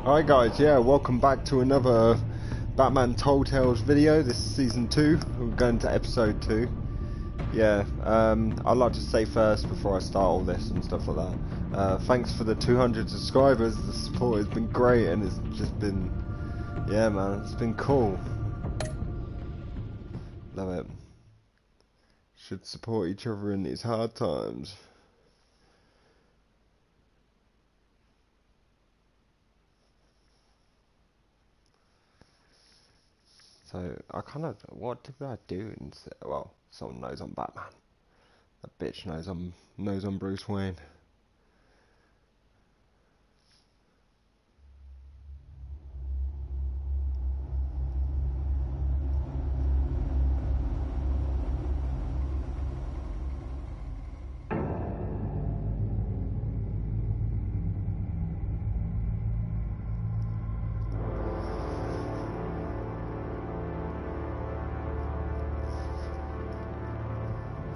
Hi guys, yeah, welcome back to another Batman Telltales video. This is season 2. We're going to episode 2. Yeah, I'd like to say first before I start all this and stuff like that. Thanks for the 200 subscribers. The support has been great and it's just been, yeah man, it's been cool. Love it. Should support each other in these hard times. So, what did I do? Well, someone knows I'm Batman. That bitch knows I'm Bruce Wayne.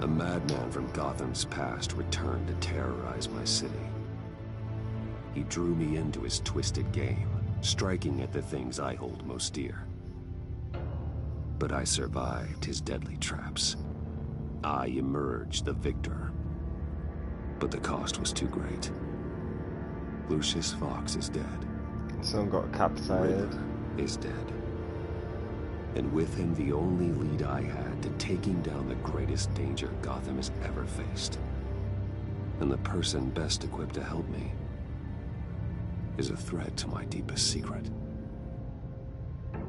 A madman from Gotham's past returned to terrorize my city. He drew me into his twisted game, striking at the things I hold most dear. But I survived his deadly traps. I emerged the victor. But the cost was too great. Lucius Fox is dead. Someone got capitated. Riddler is dead. And with him the only lead I had to taking down the greatest danger Gotham has ever faced. And the person best equipped to help me is a threat to my deepest secret.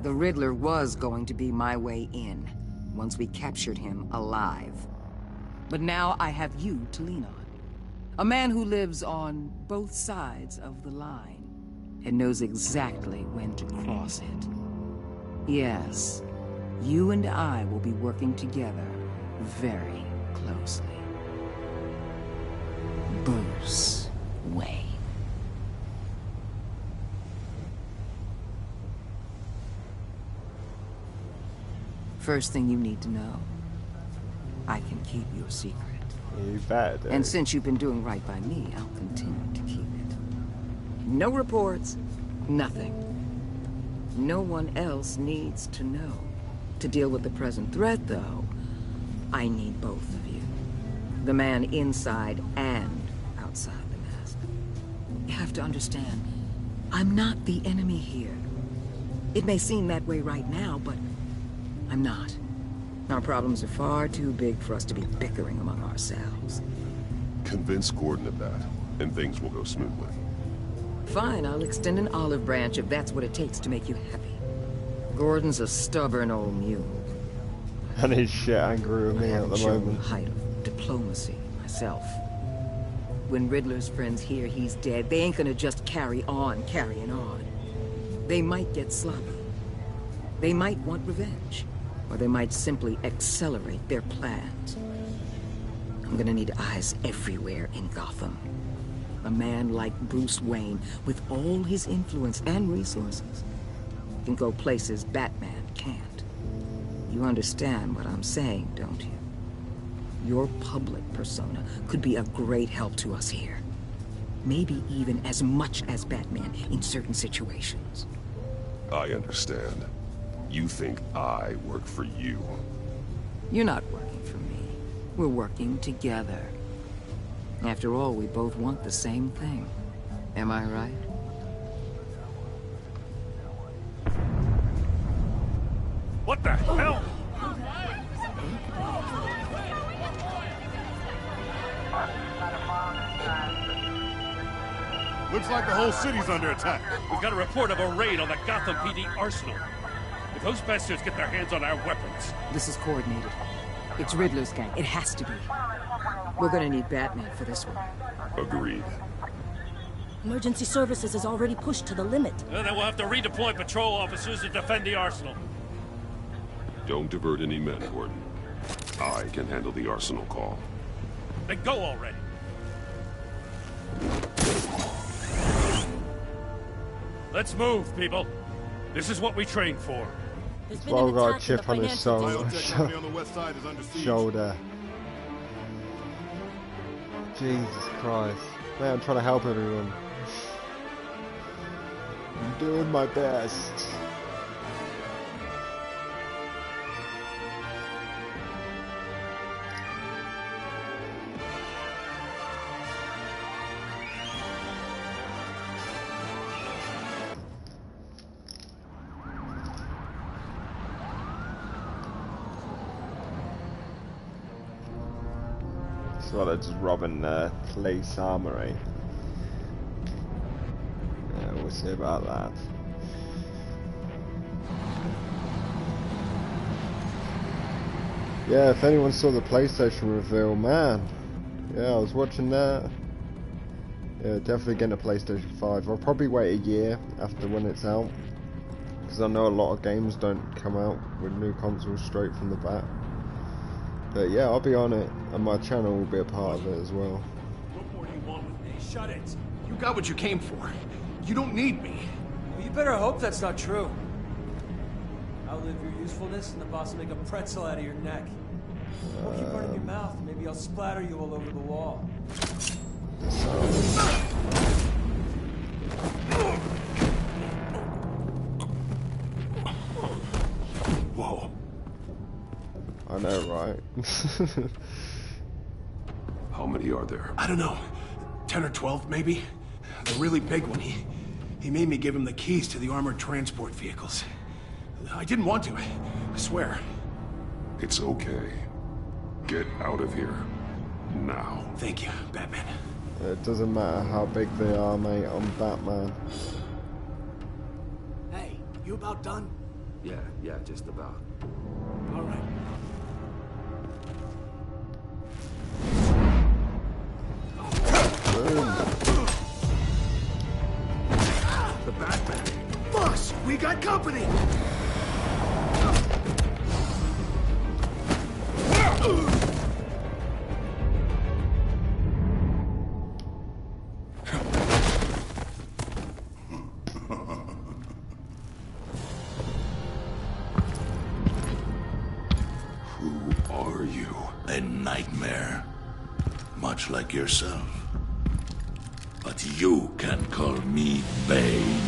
The Riddler was going to be my way in, once we captured him alive. But now I have you to lean on. A man who lives on both sides of the line, and knows exactly when to cross it. Yes, you and I will be working together very closely. Bruce Wayne. First thing you need to know, I can keep your secret. You bet. And since you've been doing right by me, I'll continue to keep it. No reports, nothing. No one else needs to know. To deal with the present threat, though, I need both of you. The man inside and outside the mask. You have to understand, I'm not the enemy here. It may seem that way right now, but I'm not. Our problems are far too big for us to be bickering among ourselves. Convince Gordon of that, and things will go smoothly. Fine, I'll extend an olive branch if that's what it takes to make you happy. Gordon's a stubborn old mule. And he's shit angry with me at the moment. Height of diplomacy myself. When Riddler's friends hear he's dead, they ain't gonna just carry on carrying on. They might get sloppy. They might want revenge. Or they might simply accelerate their plans. I'm gonna need eyes everywhere in Gotham. A man like Bruce Wayne, with all his influence and resources, can go places Batman can't. You understand what I'm saying, don't you? Your public persona could be a great help to us here. Maybe even as much as Batman in certain situations. I understand. You think I work for you. You're not working for me. We're working together. After all, we both want the same thing. Am I right? What the hell? Looks like the whole city's under attack. We've got a report of a raid on the Gotham PD arsenal. If those bastards get their hands on our weapons... This is coordinated. It's Riddler's gang. It has to be. We're gonna need Batman for this one. Agreed. Emergency services is already pushed to the limit. Then we'll have to redeploy patrol officers to defend the arsenal. Don't divert any men, Gordon. I can handle the arsenal call. Then go already. Let's move, people. This is what we trained for. There's been Well, an got a attack in chip the on his financial Biotech company on the west side is under siege. shoulder. Jesus Christ. Man, I'm trying to help everyone. I'm doing my best. So they're just robbing the police armory. Yeah, we'll see about that. Yeah, if anyone saw the PlayStation reveal, man. Yeah, I was watching that. Yeah, definitely getting a PlayStation 5. I'll probably wait a year after when it's out. Because I know a lot of games don't come out with new consoles straight from the bat. But yeah, I'll be on it, and my channel will be a part of it as well. What more do you want with me? Shut it! You got what you came for. You don't need me. Well, you better hope that's not true. Outlive your usefulness, and the boss will make a pretzel out of your neck. Or keep running your mouth, and maybe I'll splatter you all over the wall. Whoa. I know, right? How many are there? I don't know. 10 or 12, maybe? The really big one, he made me give him the keys to the armored transport vehicles. I didn't want to, I swear. It's okay. Get out of here. Now. Thank you, Batman. It doesn't matter how big they are, mate. I'm Batman. Hey, you about done? Yeah, just about. All right. The Batman! Boss, we got company! Who are you? A nightmare. Much like yourself. But you can call me Bane.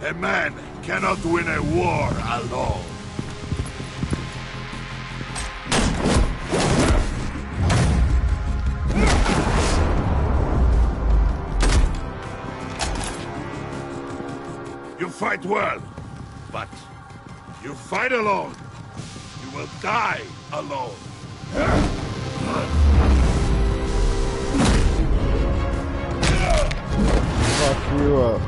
A man cannot win a war alone. You fight well, but you fight alone. You will die alone. Fuck you up.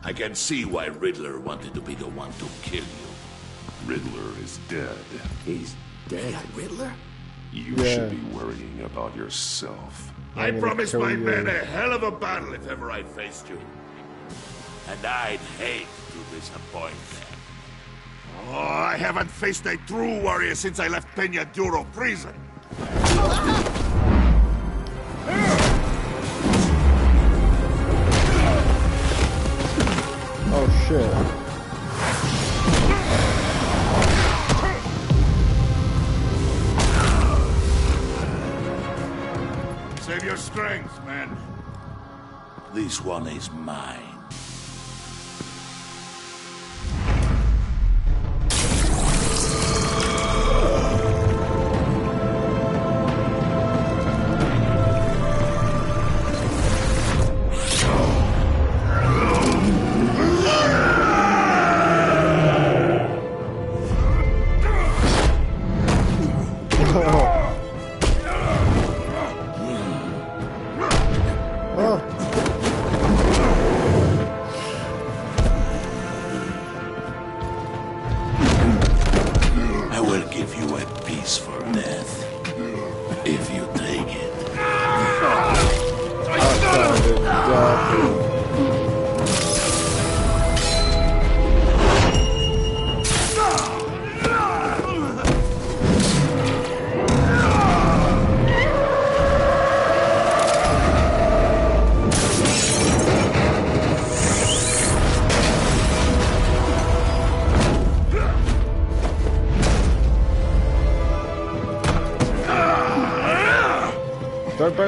I can see why Riddler wanted to be the one to kill you. Riddler is dead. He's dead. Riddler? You Yeah. should be worrying about yourself. I gonna promised kill my you. men a hell of a battle if ever I faced you. And I'd hate to disappoint them. Oh, I haven't faced a true warrior since I left Peña Duro prison. Oh shit. Save your strength, man. This one is mine.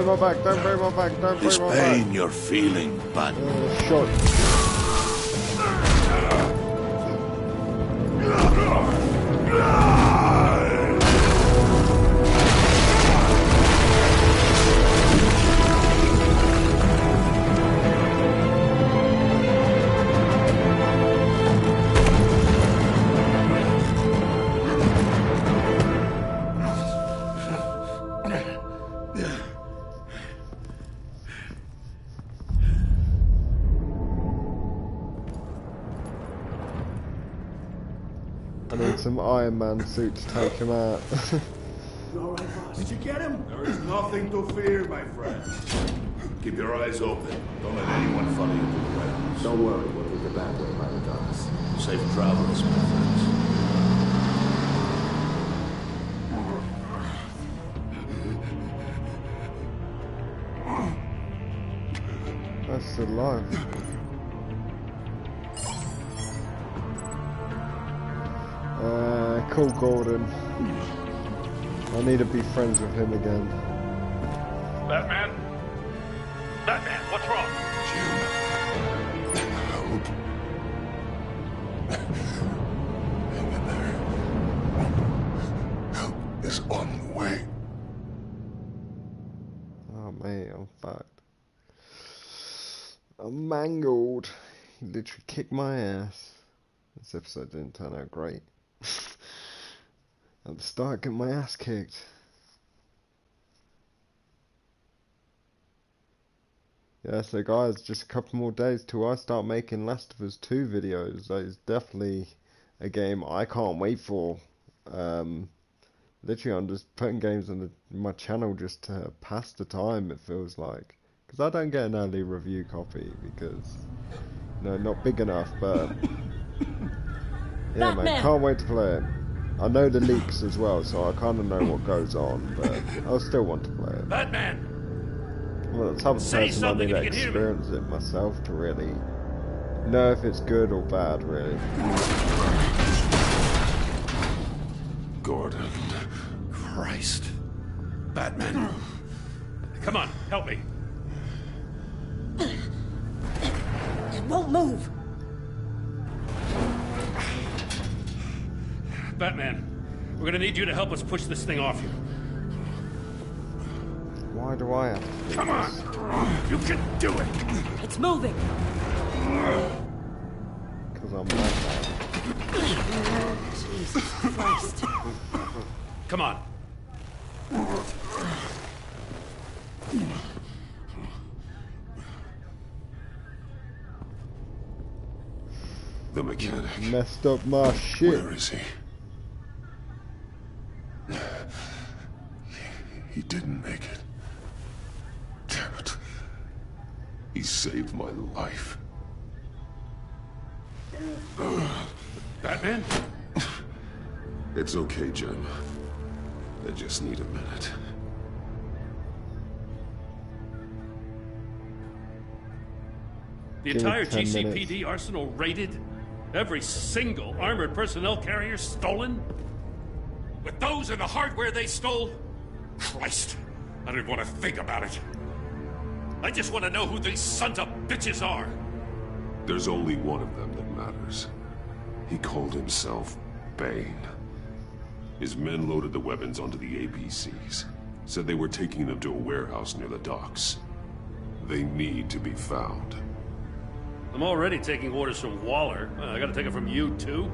break my back, don't break my back, don't This break my back. pain you're feeling, but Shot. I need some Iron Man suit to take him out. You all right, boss? did you get him? There is nothing to fear, my friend. Keep your eyes open. Don't let anyone follow you to the warehouse. Don't worry, we'll leave the back way by the docks. Safe travels, my friends. That's the life. Cool Gordon. I need to be friends with him again. Batman? Batman, what's wrong? Hang in there. Help is on the way. Oh man, I'm fucked. I'm mangled. He literally kicked my ass. This episode didn't turn out great. At the start, getting my ass kicked. Yeah, so guys, just a couple more days till I start making Last of Us 2 videos. That is definitely a game I can't wait for. Literally, I'm just putting games on my channel just to pass the time, it feels like. Because I don't get an early review copy because, you know, not big enough, but... Yeah, man, can't wait to play it. I know the leaks as well, so I kind of know what goes on, but I'll still want to play it. Batman! Well, the type of person I need to experience it myself to really know if it's good or bad, really. Gordon. Christ. Batman. Come on, help me. It won't move. Batman, we're gonna need you to help us push this thing off you. Why do I have to do Come on! You can do it! It's moving. Because I'm like that. Jesus Christ. Come on. The mechanic. Messed up my shit. Where is he? He didn't make it. Damn it. He saved my life. Batman? It's okay, Jim. I just need a minute. The entire GCPD arsenal raided? Every single armored personnel carrier stolen? With those and the hardware they stole? Christ, I don't want to think about it. I just want to know who these sons of bitches are. There's only one of them that matters. He called himself Bane. His men loaded the weapons onto the APCs. Said they were taking them to a warehouse near the docks. They need to be found. I'm already taking orders from Waller. I gotta take it from you, too?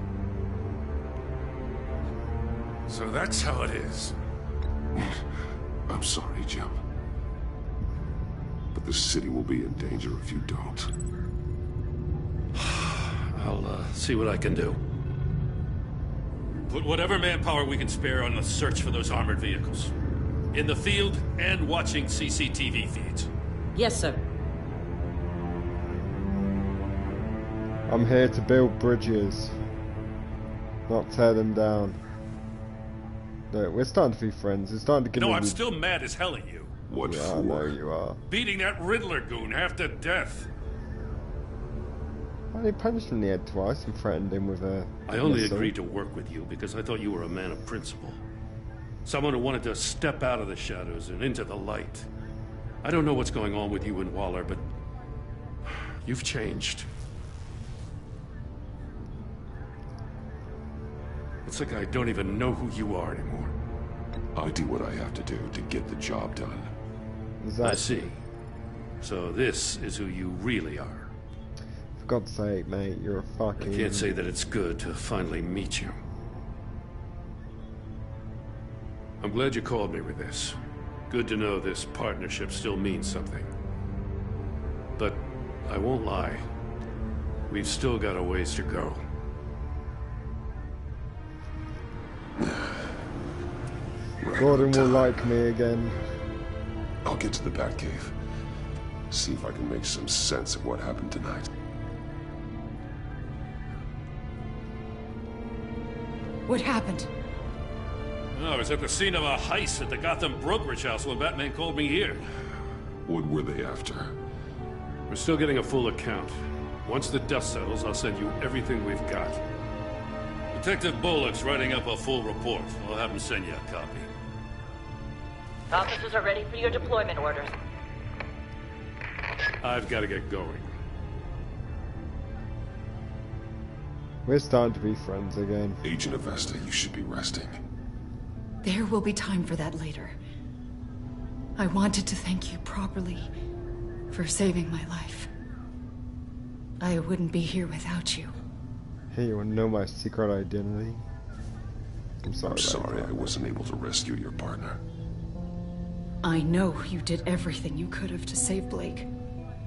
So that's how it is. I'm sorry, Jim. But the city will be in danger if you don't. I'll see what I can do. Put whatever manpower we can spare on the search for those armored vehicles. In the field and watching CCTV feeds. Yes, sir. I'm here to build bridges, not tear them down. No, we're starting to be friends. It's starting to get. No, I'm still mad as hell at you. What Yeah, for? I know you are. Beating that Riddler goon half to death. I only punched him in the head twice and threatened him with a... I only missile. agreed to work with you because I thought you were a man of principle. Someone who wanted to step out of the shadows and into the light. I don't know what's going on with you and Waller, but you've changed. It's like I don't even know who you are anymore. I do what I have to do to get the job done. Exactly. I see. So this is who you really are. For God's sake, mate, you're a fucking... I can't say that it's good to finally meet you. I'm glad you called me with this. Good to know this partnership still means something. But I won't lie. We've still got a ways to go. Gordon will like me again. I'll get to the Batcave. See if I can make some sense of what happened tonight. What happened? Oh, I was at the scene of a heist at the Gotham brokerage house when Batman called me here. What were they after? We're still getting a full account. Once the dust settles, I'll send you everything we've got. Detective Bullock's writing up a full report. I'll have him send you a copy. Officers are ready for your deployment orders. I've got to get going. We're starting to be friends again. Agent Avesta, you should be resting. There will be time for that later. I wanted to thank you properly for saving my life. I wouldn't be here without you. Hey, you want to know my secret identity? I'm sorry I wasn't able to rescue your partner. I know you did everything you could have to save Blake.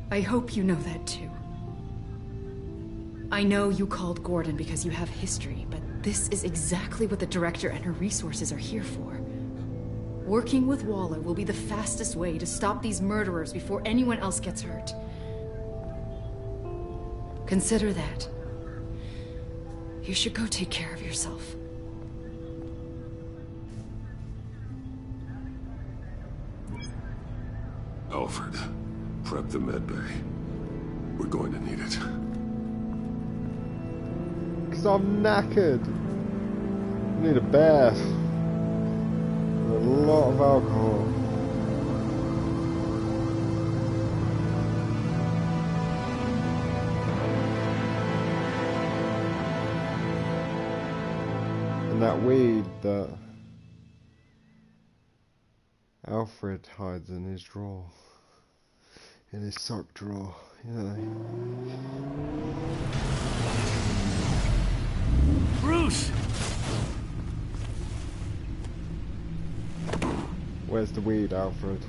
I hope you know that too. I know you called Gordon because you have history, but this is exactly what the director and her resources are here for. Working with Waller will be the fastest way to stop these murderers before anyone else gets hurt. Consider that. You should go take care of yourself. Alfred, prep the med bay. We're going to need it. Because I'm knackered. I need a bath. And a lot of alcohol. And that weed that Alfred hides in his drawer. In his sock drawer, you know. Bruce! Where's the weed, Alfred?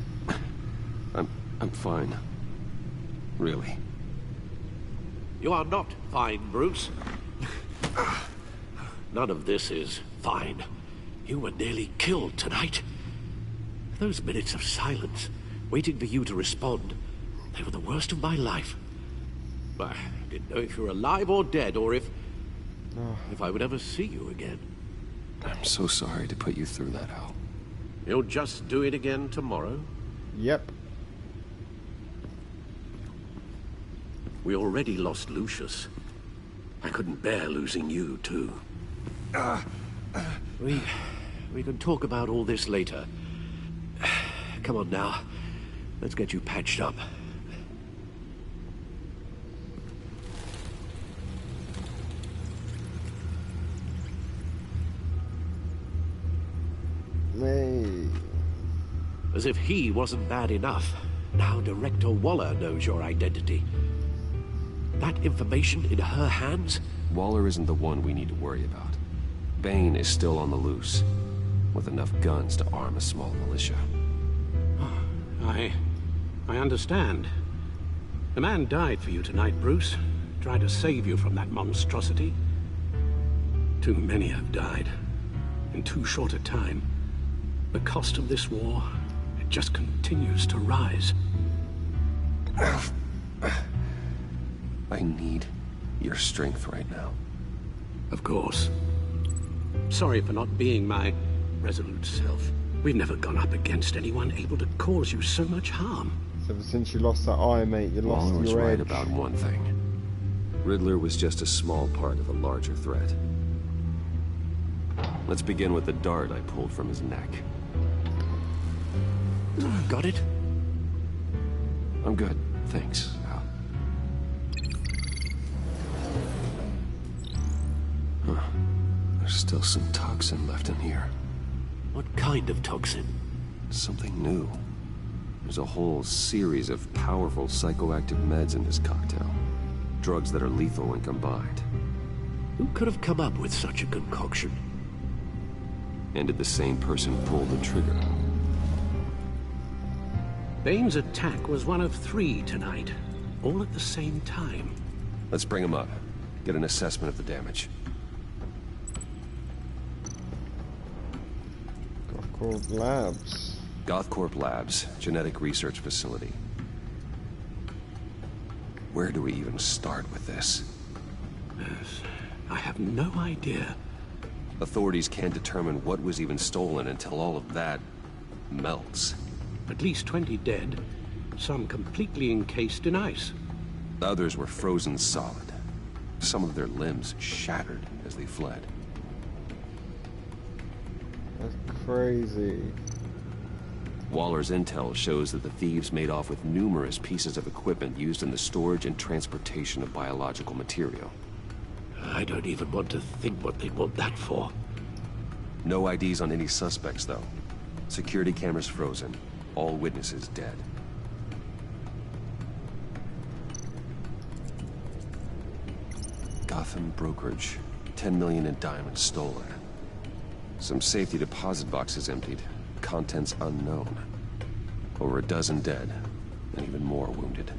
I'm fine. Really. You are not fine, Bruce. None of this is fine. You were nearly killed tonight. Those minutes of silence, waiting for you to respond, they were the worst of my life. I didn't know if you were alive or dead, or if I would ever see you again. I'm so sorry to put you through that, Al. You'll just do it again tomorrow? Yep. We already lost Lucius. I couldn't bear losing you, too. We can talk about all this later. Come on now. Let's get you patched up. Me. As if he wasn't bad enough. Now Director Waller knows your identity. That information in her hands? Waller isn't the one we need to worry about. Bane is still on the loose, with enough guns to arm a small militia. I understand. The man died for you tonight, Bruce. Tried to save you from that monstrosity. Too many have died. In too short a time. The cost of this war, it just continues to rise. I need your strength right now. Of course. Sorry for not being my resolute self. We've never gone up against anyone able to cause you so much harm. Ever since you lost that eye, mate, you lost Waller was your right edge. about one thing. Riddler was just a small part of a larger threat. Let's begin with the dart I pulled from his neck. Got it? I'm good. Thanks, Al. Huh. There's still some toxin left in here. What kind of toxin? Something new. There's a whole series of powerful psychoactive meds in this cocktail. Drugs that are lethal when combined. Who could have come up with such a concoction? And did the same person pull the trigger? Bane's attack was one of 3 tonight, all at the same time. Let's bring him up. Get an assessment of the damage. Gothcorp Labs. Gothcorp Labs, genetic research facility. Where do we even start with this? Yes, I have no idea. Authorities can't determine what was even stolen until all of that melts. At least 20 dead, some completely encased in ice. Others were frozen solid. Some of their limbs shattered as they fled. That's crazy. Waller's intel shows that the thieves made off with numerous pieces of equipment used in the storage and transportation of biological material. I don't even want to think what they'd want that for. No IDs on any suspects, though. Security cameras frozen. All witnesses dead. Gotham brokerage. 10 million in diamonds stolen. Some safety deposit boxes emptied. Contents unknown. Over a dozen dead, and even more wounded.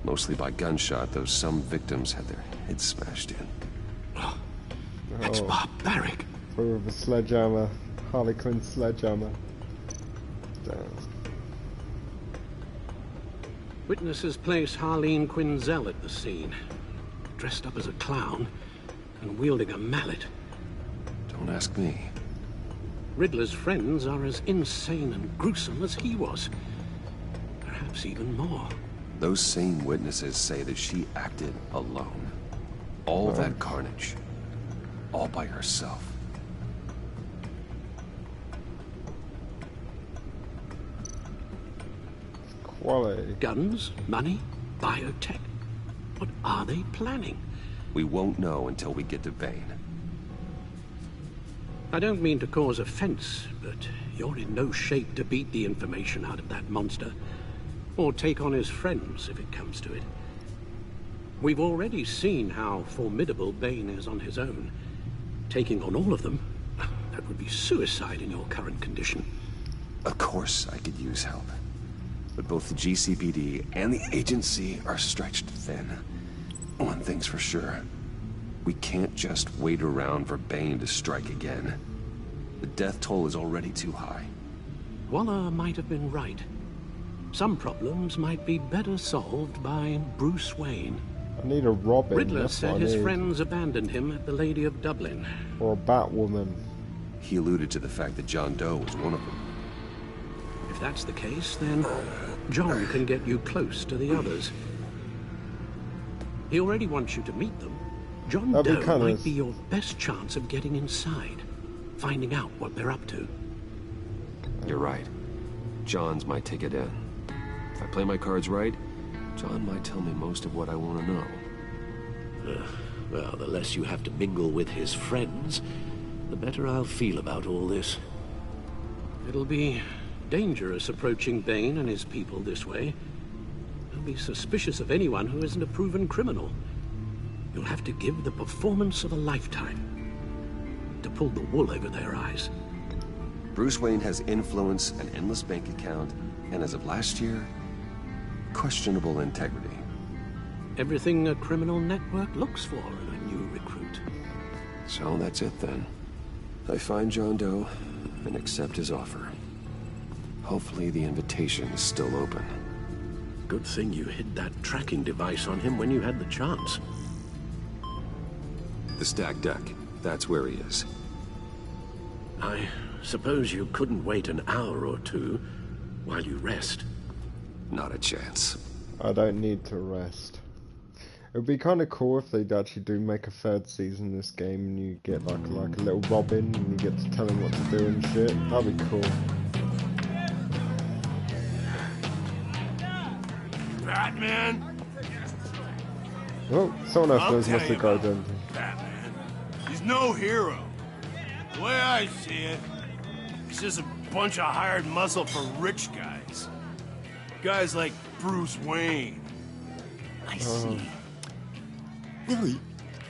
Mostly by gunshot, though some victims had their heads smashed in. Oh, that's barbaric. With a sledgehammer. Harley Quinn sledgehammer. Damn. Witnesses place Harleen Quinzel at the scene, dressed up as a clown and wielding a mallet. Don't ask me. Riddler's friends are as insane and gruesome as he was. Perhaps even more. Those same witnesses say that she acted alone. All that carnage. All by herself. Quality. Guns, money, biotech. What are they planning? We won't know until we get to Bane. I don't mean to cause offense, but you're in no shape to beat the information out of that monster. Or take on his friends, if it comes to it. We've already seen how formidable Bane is on his own. Taking on all of them, that would be suicide in your current condition. Of course I could use help. But both the GCPD and the agency are stretched thin. One thing's for sure. We can't just wait around for Bane to strike again. The death toll is already too high. Waller might have been right. Some problems might be better solved by Bruce Wayne. I need a Robin. Riddler said his friends abandoned him at the Lady of Dublin. Or a Batwoman. He alluded to the fact that John Doe was one of them. If that's the case, then John can get you close to the others. He already wants you to meet them. John Doe might be your best chance of getting inside, finding out what they're up to. You're right. John's my ticket in. If I play my cards right, John might tell me most of what I want to know. Well, the less you have to mingle with his friends, the better I'll feel about all this. It'll be dangerous approaching Bane and his people this way. They'll be suspicious of anyone who isn't a proven criminal. You'll have to give the performance of a lifetime to pull the wool over their eyes. Bruce Wayne has influence, an endless bank account, and as of last year, questionable integrity. Everything a criminal network looks for in a new recruit. So that's it then. I find John Doe and accept his offer. Hopefully the invitation is still open. Good thing you hid that tracking device on him when you had the chance. The stacked deck. That's where he is. I suppose you couldn't wait an hour or two while you rest. Not a chance. I don't need to rest. It would be kind of cool if they actually do make a third season in this game and you get like a little Robin and you get to tell him what to do and shit. That'd be cool. Batman? Oh, someone else knows I'll Mr. tell you Gordon. about Batman. He's no hero. The way I see it, he's just a bunch of hired muscle for rich guys. Guys like Bruce Wayne. I see. Willie,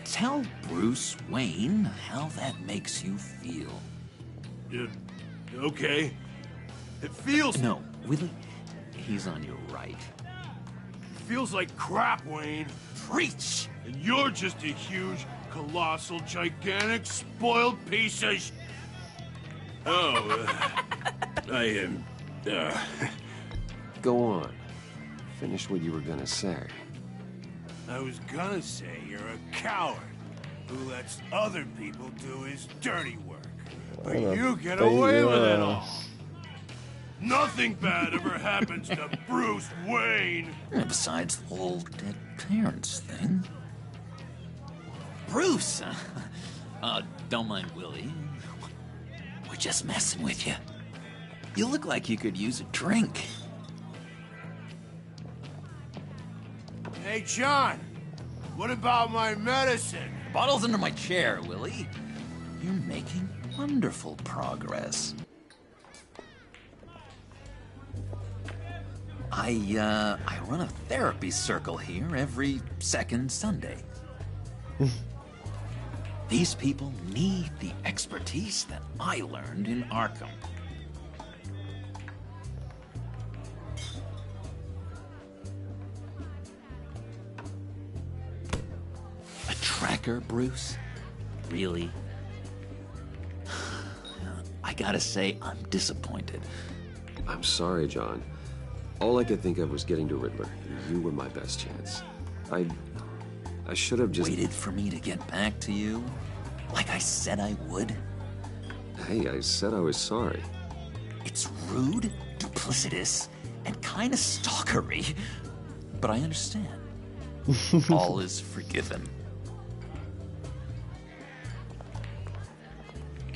tell Bruce Wayne how that makes you feel. Okay. It feels... No, Willie, he's on your right. Feels like crap, Wayne. Preach! And you're just a huge, colossal, gigantic, spoiled piece of I am... Go on. Finish what you were gonna say. I was gonna say you're a coward who lets other people do his dirty work. But you get away with it all. Nothing bad ever happens to Bruce Wayne. Besides the whole dead parents thing. Bruce! Don't mind Willie. We're just messing with you. You look like you could use a drink. Hey, John. What about my medicine? Bottle's under my chair, Willie. You're making wonderful progress. I run a therapy circle here every second Sunday. These people need the expertise that I learned in Arkham. A tracker, Bruce? Really? I gotta say, I'm disappointed. I'm sorry, John. All I could think of was getting to Riddler. You were my best chance. I should have just... Waited for me to get back to you? Like I said I would? Hey, I said I was sorry. It's rude, duplicitous, and kind of stalkery. But I understand. All is forgiven.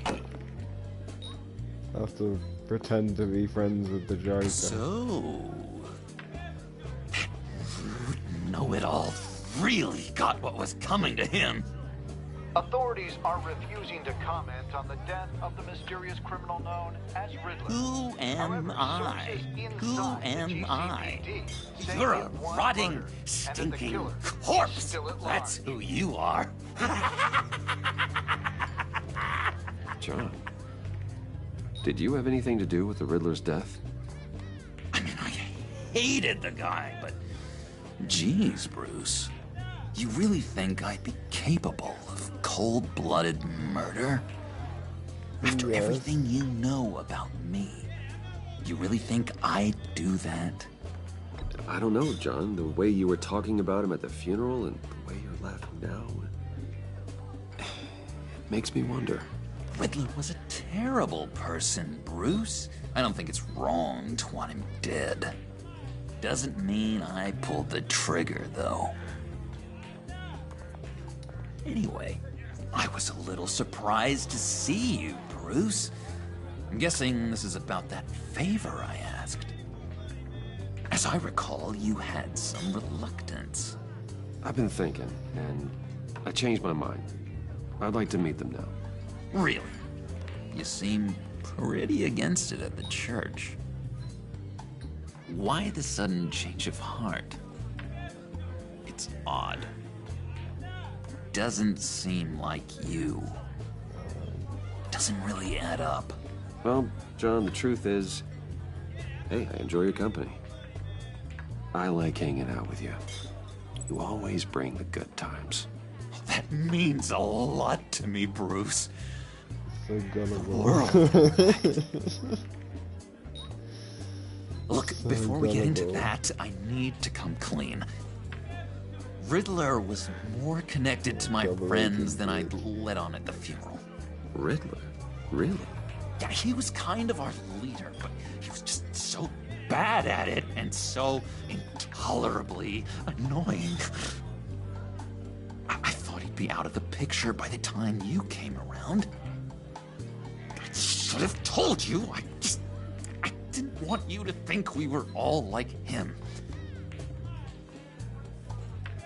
I have to pretend to be friends with the Joker. So... know-it-all really got what was coming to him. Authorities are refusing to comment on the death of the mysterious criminal known as Riddler. Who am I? Who am I? You're a rotting, stinking corpse. That's who you are. John, did you have anything to do with the Riddler's death? I mean, I hated the guy, but... Geez, Bruce. You really think I'd be capable of cold-blooded murder? After everything you know about me, you really think I'd do that? I don't know, John. The way you were talking about him at the funeral and the way you're laughing now... it makes me wonder. Riddler was a terrible person, Bruce. I don't think it's wrong to want him dead. Doesn't mean I pulled the trigger, though. Anyway, I was a little surprised to see you, Bruce. I'm guessing this is about that favor I asked. As I recall, you had some reluctance. I've been thinking, and I changed my mind. I'd like to meet them now. Really? You seem pretty against it at the church. Why the sudden change of heart? It's odd. Doesn't seem like you. Doesn't really add up. Well, John, the truth is... hey, I enjoy your company. I like hanging out with you. You always bring the good times. That means a lot to me, Bruce. So gullible. Look, before we get into that, I need to come clean. Riddler was more connected to my friends than I'd let on at the funeral. Riddler? Really? Yeah, he was kind of our leader, but he was just so bad at it and so intolerably annoying. I thought he'd be out of the picture by the time you came around. I should have told you. I didn't want you to think we were all like him.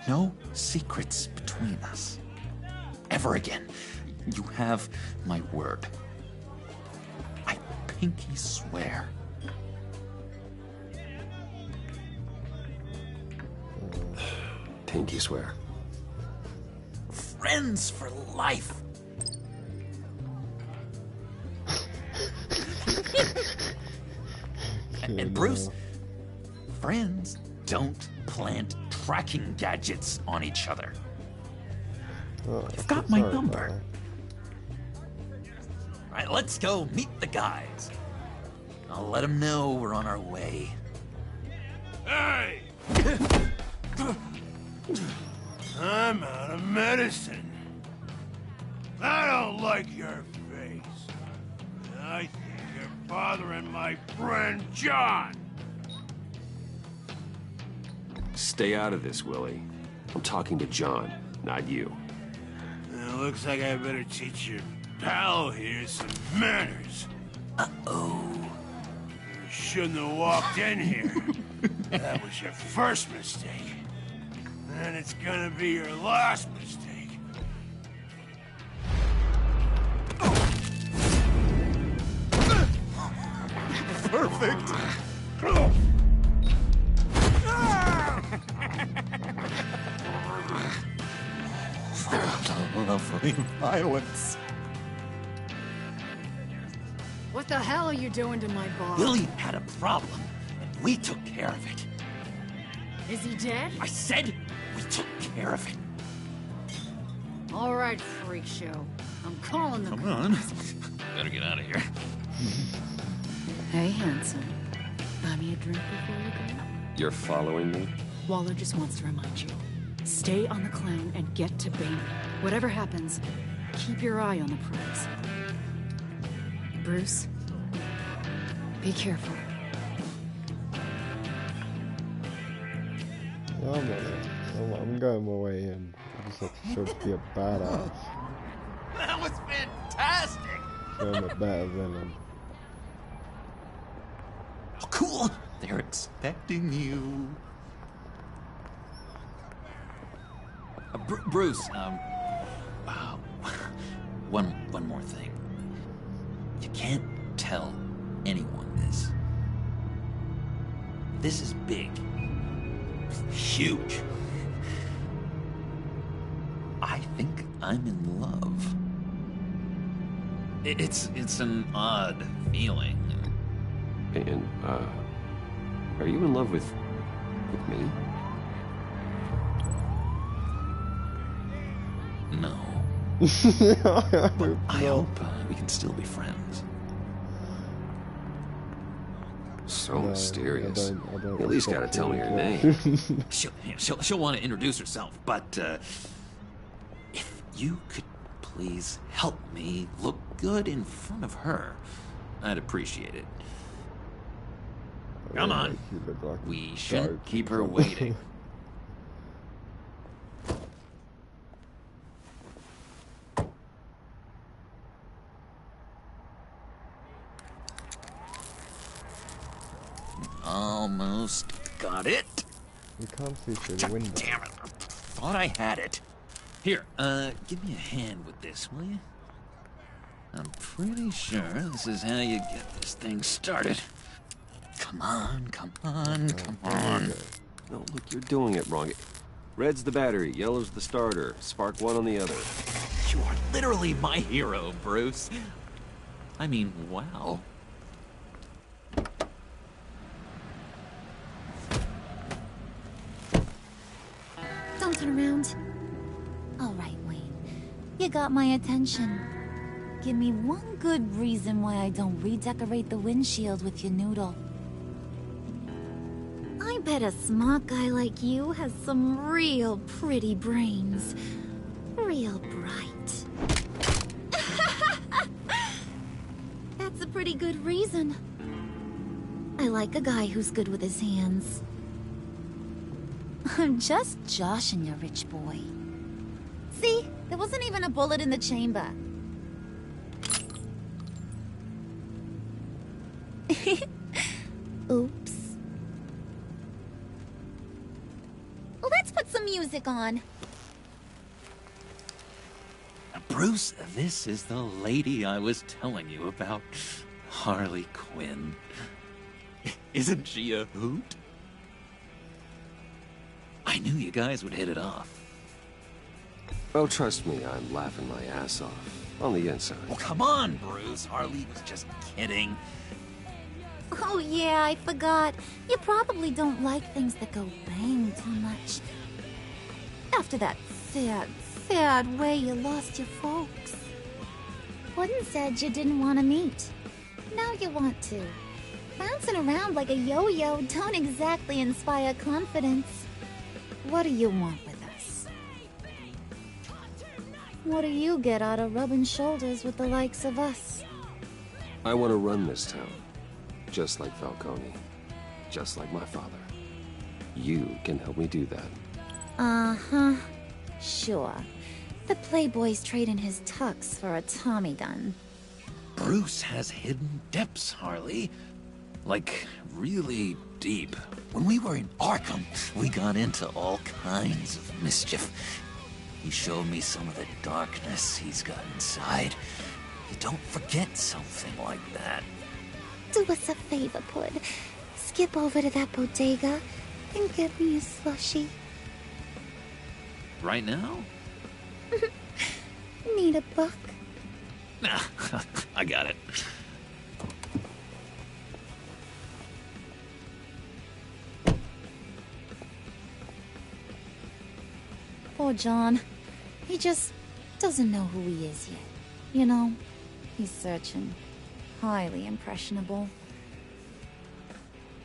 No secrets between us. Ever again. You have my word. I pinky swear. Pinky swear. Friends for life. And Bruce, friends don't plant tracking gadgets on each other. You've got my number. All right, let's go meet the guys. I'll let them know we're on our way. Hey! I'm out of medicine. I don't like your face. I think you're bothering my friend John. Stay out of this, Willie. I'm talking to John, not you. It looks like I better teach your pal here some manners. Uh-oh. You shouldn't have walked in here. That was your first mistake. And it's gonna be your last mistake. Perfect. Lovely violence. What the hell are you doing to my bar? Willie had a problem, and we took care of it. Is he dead? I said we took care of it. All right, freak show. I'm calling the Come on. Better get out of here. Hey, handsome. Buy me a drink before you go? You're following me? Waller just wants to remind you. Stay on the clown and get to Bainey. Whatever happens, keep your eye on the prize. Bruce, be careful. I'm going my way in. I just have to show to be a badass. That was fantastic! Show him a better villain. Oh, cool! They're expecting you. Bruce, one more thing. You can't tell anyone this. This is big. Huge. I think I'm in love. It's an odd feeling. And, are you in love with me? No. But I hope we can still be friends. So mysterious. You at least gotta tell me her name. She'll want to introduce herself, but if you could please help me look good in front of her, I'd appreciate it. Come on. We shouldn't keep her waiting. Almost got it. You can't see through the window. Damn it. Thought I had it. Here, give me a hand with this, will you? I'm pretty sure this is how you get this thing started. Come on, come on, come on. No, look, you're doing it wrong. Red's the battery, yellow's the starter. Spark one on the other. You are literally my hero, Bruce. I mean, wow. Don't turn around. All right, Wayne. You got my attention. Give me one good reason why I don't redecorate the windshield with your noodle. I bet a smart guy like you has some real pretty brains. Real bright. That's a pretty good reason. I like a guy who's good with his hands. I'm just joshing you, rich boy. See? There wasn't even a bullet in the chamber. Oops. Let's put some music music on. Bruce, this is the lady I was telling you about. Harley Quinn. Isn't she a hoot? I knew you guys would hit it off. Oh, trust me, I'm laughing my ass off. On the inside. Oh, come on, Bruce. Harley was just kidding. Oh yeah, I forgot. You probably don't like things that go bang too much. After that sad way you lost your folks. Wooden said you didn't want to meet. Now you want to. Bouncing around like a yo-yo don't exactly inspire confidence. What do you want with us? What do you get out of rubbing shoulders with the likes of us? I want to run this town. Just like Falcone. Just like my father. You can help me do that. Uh-huh. Sure. The Playboy's trading his tux for a Tommy gun. Bruce has hidden depths, Harley. Like, really deep. When we were in Arkham, we got into all kinds of mischief. He showed me some of the darkness he's got inside. You don't forget something like that. Do us a favor, Pud. Skip over to that bodega and get me a slushie. Right now? Need a buck? Nah, I got it. Poor John. He just doesn't know who he is yet. You know, he's searching. Highly impressionable.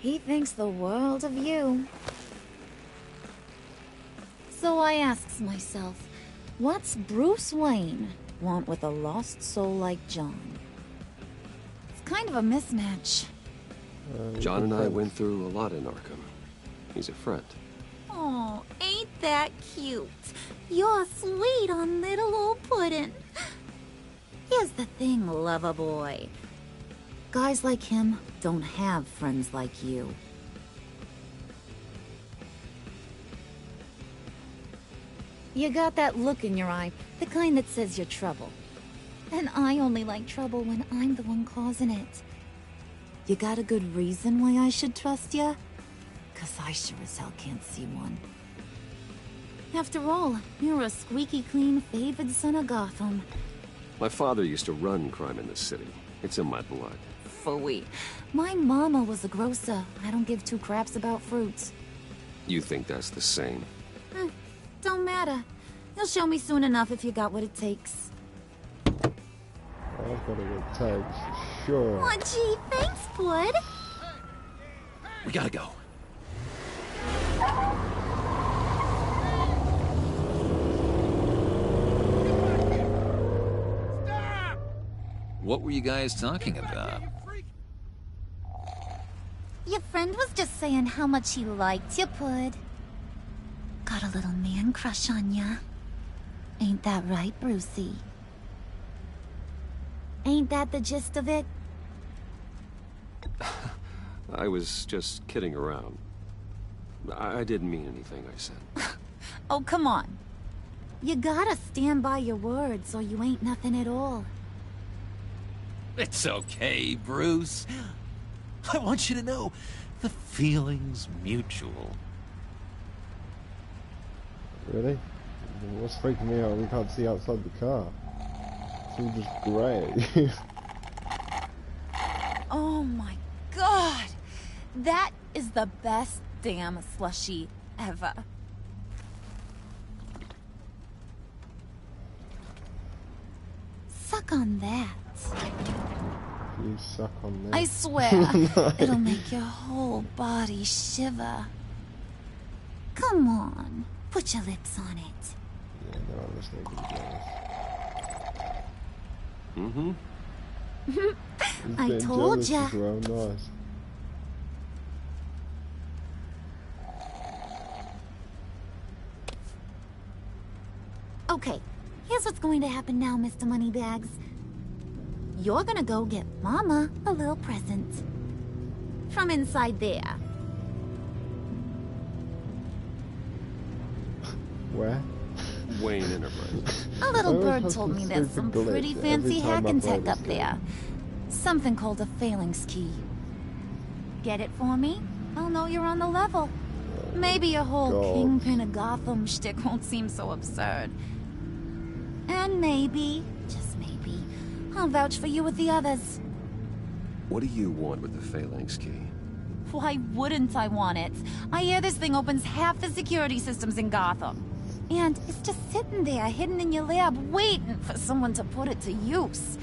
He thinks the world of you. So I asks myself, what's Bruce Wayne want with a lost soul like John? It's kind of a mismatch. John and I went through a lot in Arkham. He's a friend. Oh, ain't that cute? You're sweet on little old Puddin'. Here's the thing, lover boy. Guys like him don't have friends like you. You got that look in your eye, the kind that says you're trouble. And I only like trouble when I'm the one causing it. You got a good reason why I should trust you? 'Cause I sure as hell can't see one. After all, you're a squeaky clean favored son of Gotham. My father used to run crime in this city. It's in my blood. Phooey. My mama was a grocer. I don't give two craps about fruits. You think that's the same? Don't matter. You'll show me soon enough if you got what it takes. I've got a good takes, sure. Aw, gee, thanks, Bud. We gotta go. What were you guys talking about? Your friend was just saying how much he liked you, Pud. Got a little man crush on ya. Ain't that right, Brucey? Ain't that the gist of it? I was just kidding around. I didn't mean anything I said. Oh, come on. You gotta stand by your words or you ain't nothing at all. It's okay, Bruce. I want you to know the feeling's mutual. Really? What's freaking me out? We can't see outside the car. It's all just grey. Oh my god! That is the best damn slushie ever. Suck on that. You suck on that. I swear, it'll make your whole body shiver. Come on, put your lips on it. Yeah, no, I'm just making jealous. Mm-hmm. I told ya. Well, nice. Okay, here's what's going to happen now, Mr. Moneybags. You're gonna go get Mama a little present. From inside there. Where? Wayne Enterprises. A little bird told me there's some pretty fancy hacking tech up there. Something called a phalanx key. Get it for me? I'll know you're on the level. Maybe your whole Kingpin of Gotham shtick won't seem so absurd. And maybe, just maybe, I'll vouch for you with the others. What do you want with the phalanx key? Why wouldn't I want it? I hear this thing opens half the security systems in Gotham. And it's just sitting there, hidden in your lab, waiting for someone to put it to use.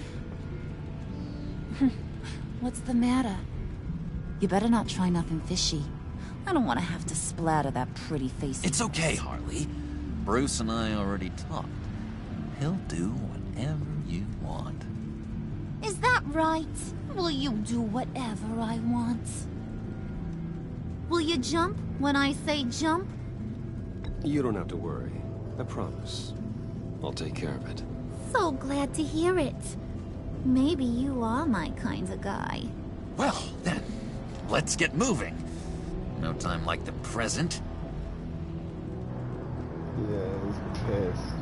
What's the matter? You better not try nothing fishy. I don't want to have to splatter that pretty face. It's okay, Harley. Bruce and I already talked. He'll do whatever you want. Is that right? Will you do whatever I want? Will you jump when I say jump? You don't have to worry. I promise. I'll take care of it. So glad to hear it. Maybe you are my kind of guy. Well, then, let's get moving. No time like the present. Yeah, he's pissed.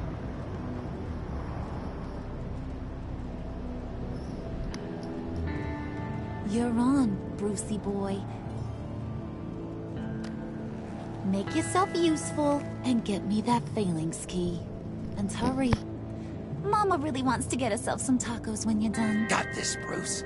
You're on, Brucey boy. Make yourself useful and get me that phalanx key. And hurry. Mama really wants to get herself some tacos when you're done. Got this, Bruce.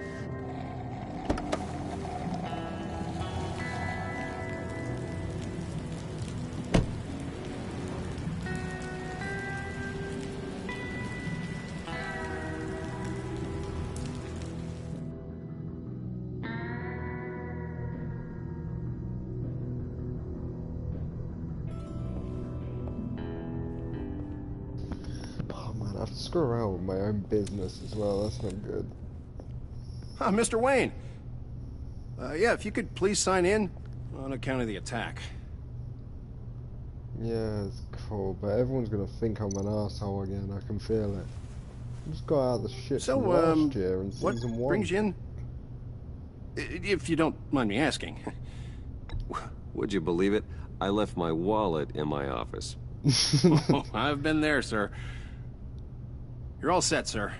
I have to screw around with my own business as well. That's not good. Mr. Wayne. Yeah, if you could please sign in on account of the attack. Yeah, it's cool, but everyone's gonna think I'm an asshole again. I can feel it. I just got out of the shit from last year in season 1. What brings you in? If you don't mind me asking. Would you believe it? I left my wallet in my office. Oh, I've been there, sir. You're all set, sir.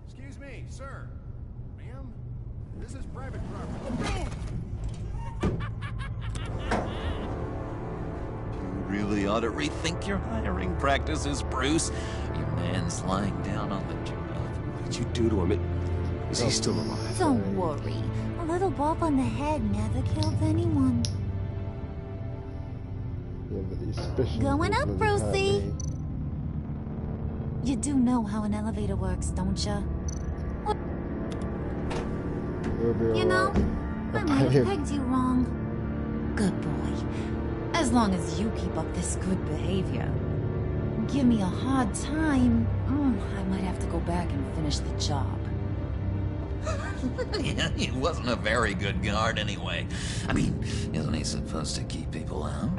Excuse me, sir. Ma'am? This is private property. You really ought to rethink your hiring practices, Bruce. Your man's lying down on the job. What did you do to him? Is he still alive? Don't worry. A little bump on the head never killed anyone. Yeah, but these suspicions Going up, bloody hurt Brucey. me. You do know how an elevator works, don't ya? We'll be You know, alright. I might have pegged you wrong. Good boy. As long as you keep up this good behavior. Give me a hard time, I might have to go back and finish the job. Yeah, he wasn't a very good guard anyway. I mean, isn't he supposed to keep people out?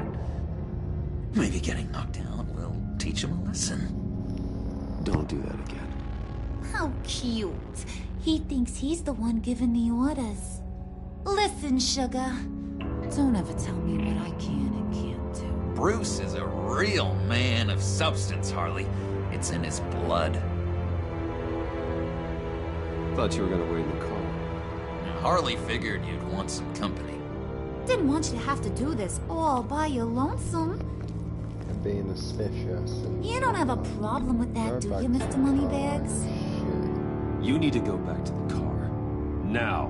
Maybe getting knocked out will teach him a lesson. Don't do that again. How cute. He thinks he's the one giving the orders. Listen, sugar. Don't ever tell me what I can and can't do. Bruce is a real man of substance, Harley. It's in his blood. Thought you were gonna wait in the car. Harley figured you'd want some company. Didn't want you to have to do this all by your lonesome. And being suspicious. And You don't have a problem with that, do you, Mr. Moneybags? You need to go back to the car. Now.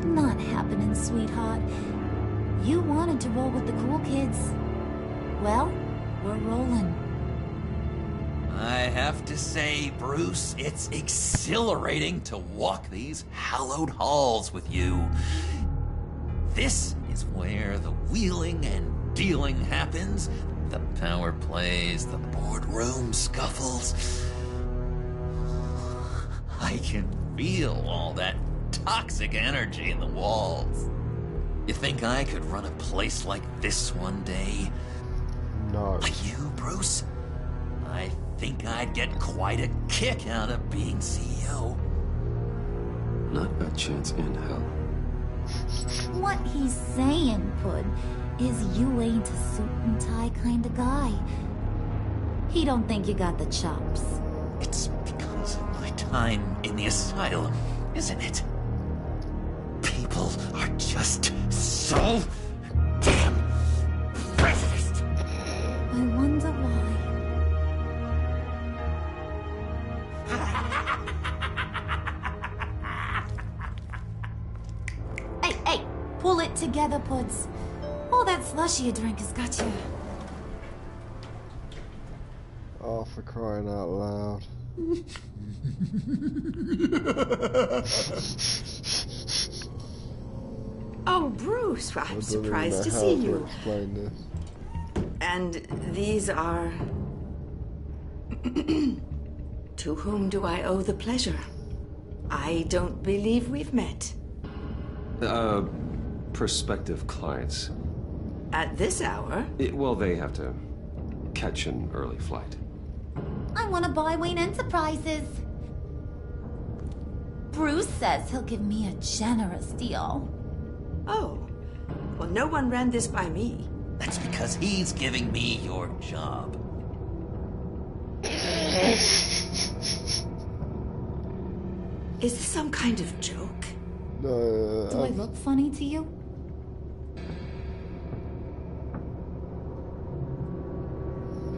Not happening, sweetheart. You wanted to roll with the cool kids. Well, we're rolling. I have to say, Bruce, it's exhilarating to walk these hallowed halls with you. This is where the wheeling and dealing happens. The power plays, the boardroom scuffles. I can feel all that toxic energy in the walls. You think I could run a place like this one day? No. Like you, Bruce? I think I'd get quite a kick out of being CEO. Not a chance in hell. What he's saying, Pud, is you ain't a suit and tie kind of guy. He don't think you got the chops. It's because of my time in the asylum, isn't it? People are just so damn racist. I wonder why. Hey, pull it together, Puds. All that slushy you drink has got you. Oh, for crying out loud. Oh, Bruce, I'm surprised to see you. Explain this. And these are... To whom do I owe the pleasure? I don't believe we've met. Prospective clients. At this hour? Well, they have to catch an early flight. I want to buy Wayne Enterprises. Bruce says he'll give me a generous deal. Oh, well, no one ran this by me. That's because he's giving me your job. Is this some kind of joke? No. Do I look funny to you?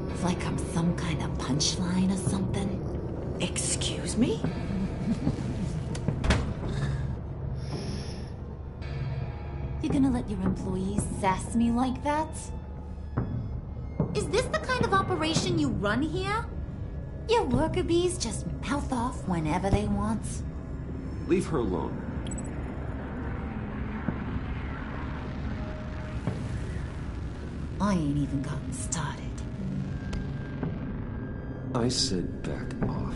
It's like I'm some kind of punchline or something. Excuse me? You gonna let your employees sass me like that? Is this the kind of operation you run here? Your worker bees just mouth off whenever they want. Leave her alone. I ain't even gotten started. I said back off.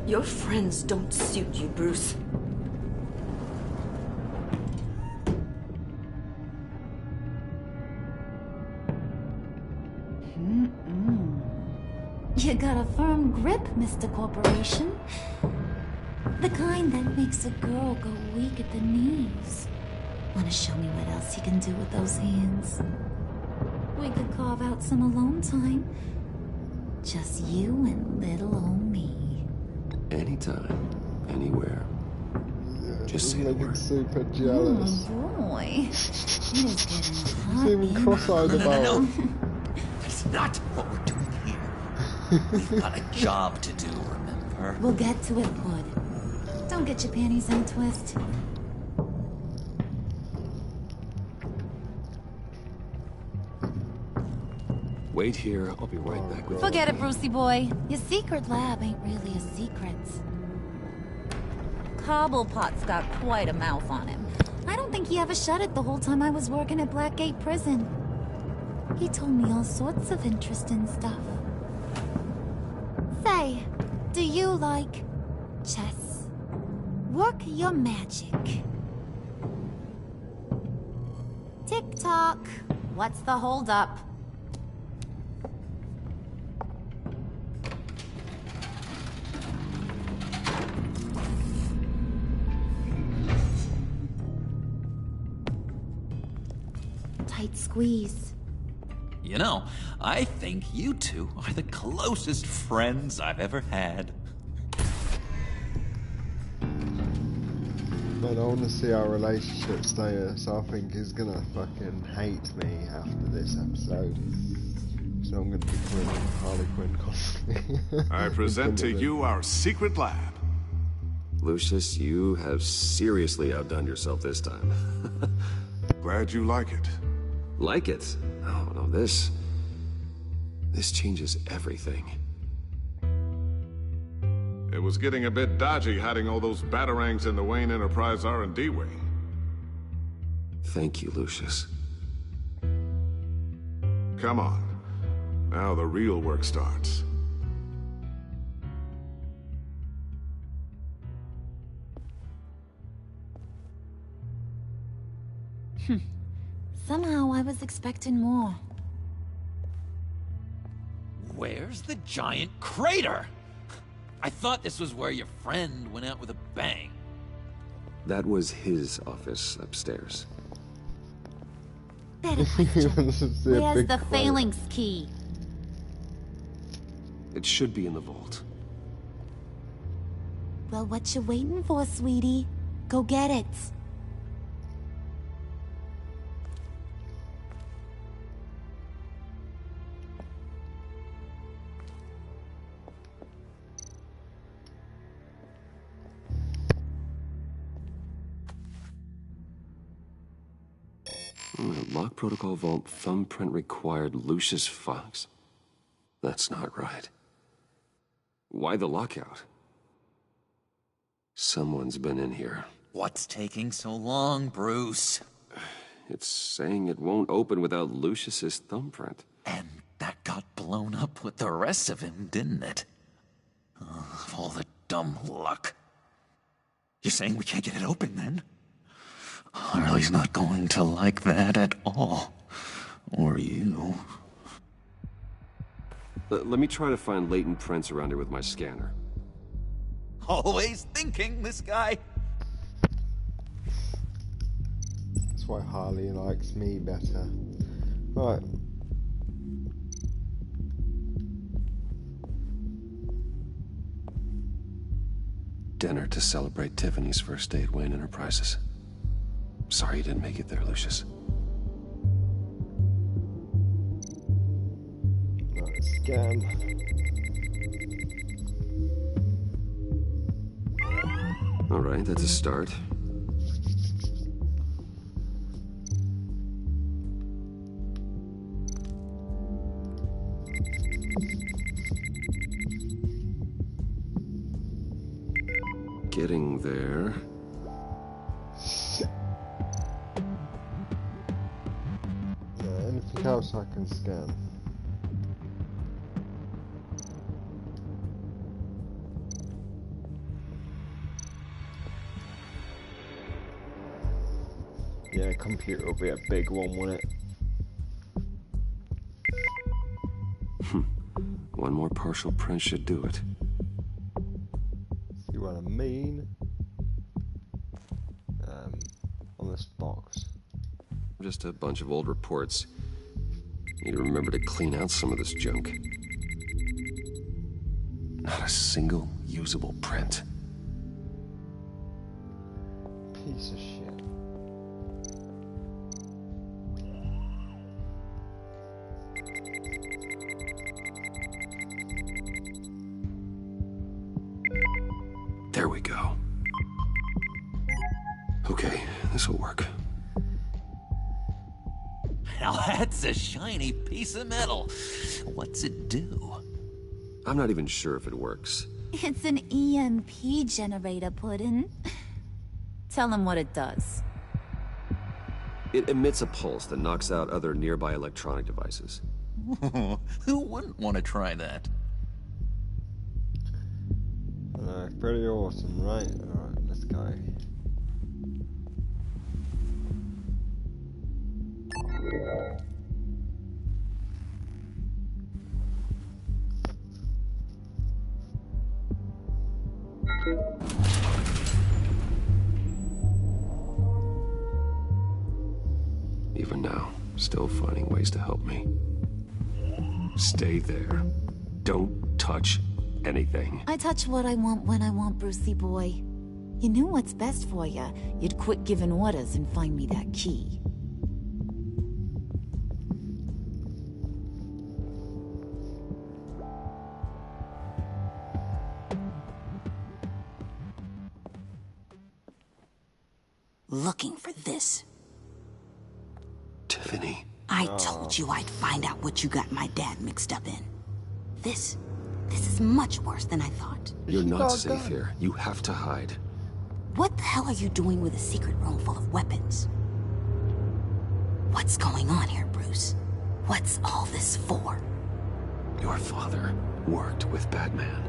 Your friends don't suit you, Bruce. You got a firm grip, Mr. Corporation. The kind that makes a girl go weak at the knees. Wanna show me what else you can do with those hands? We could carve out some alone time. Just you and little old me. Anytime, anywhere. Yeah, Just say the word. Super jealous. Oh boy. It is getting He's even cross-eyed about it. That's not what we're doing here. We've got a job to do, remember? We'll get to it, Bud. Don't get your panties in a twist. Wait here, I'll be right back with you. Forget it, Brucey boy. Your secret lab ain't really a secret. Cobblepot's got quite a mouth on him. I don't think he ever shut it the whole time I was working at Blackgate Prison. He told me all sorts of interesting stuff. Say, do you like chess? Work your magic. Tick-tock. What's the holdup? Tight squeeze. You know, I think you two are the closest friends I've ever had. Man, I want to see our relationship status. I think he's gonna fucking hate me after this episode. So I'm gonna be calling him Harley Quinn constantly. I present to you our secret lab. Lucius, you have seriously outdone yourself this time. Glad you like it. Like it? Oh, no, this changes everything. It was getting a bit dodgy hiding all those batarangs in the Wayne Enterprise R&D wing. Thank you, Lucius. Come on. Now the real work starts. Somehow I was expecting more. where's the giant crater? I thought this was where your friend went out with a bang. That was his office upstairs. Better question. Where's the crater. phalanx key? It should be in the vault. Well, what you waiting for, sweetie? Go get it. Lock protocol vault thumbprint required Lucius Fox. That's not right. Why the lockout? Someone's been in here. What's taking so long, Bruce? It's saying it won't open without Lucius's thumbprint. And that got blown up with the rest of him, didn't it? Oh, all the dumb luck. You're saying we can't get it open, then? Harley's not going to like that at all. Or you. Let me try to find latent prints around here with my scanner. Always thinking, this guy. That's why Harley likes me better. Right. Dinner to celebrate Tiffany's first day at Wayne Enterprises. Sorry you didn't make it there, Lucius. Scan. All right, that's a start. Getting there. Anything else I can scan? Yeah, computer will be a big one, won't it? One more partial print should do it. See what I mean? On this box. Just a bunch of old reports. Need to remember to clean out some of this junk. Not a single usable print. Piece of shit. There we go. Okay, this'll work. Now that's a shiny piece of metal. What's it do? I'm not even sure if it works. It's an EMP generator, Puddin'. Tell him what it does. It emits a pulse that knocks out other nearby electronic devices. Who wouldn't want to try that? Pretty awesome, right? Alright, let's go. Even now, still finding ways to help me. Stay there. Don't touch anything. I touch what I want when I want, Brucey boy. You knew what's best for you. You'd quit giving orders and find me that key. Looking for this. Tiffany. I told you I'd find out what you got my dad mixed up in. This is much worse than I thought. You're not safe here. You have to hide. What the hell are you doing with a secret room full of weapons? What's going on here, Bruce? What's all this for? Your father worked with Batman.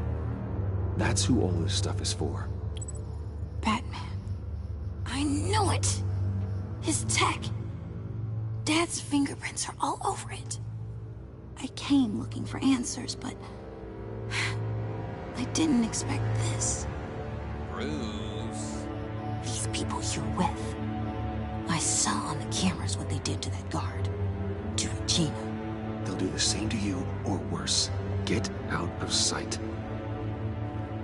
That's who all this stuff is for. Batman. I knew it! His tech. Dad's fingerprints are all over it. I came looking for answers, but I didn't expect this. Bruce. These people you're with. I saw on the cameras what they did to that guard. To Regina. They'll do the same to you, or worse. Get out of sight.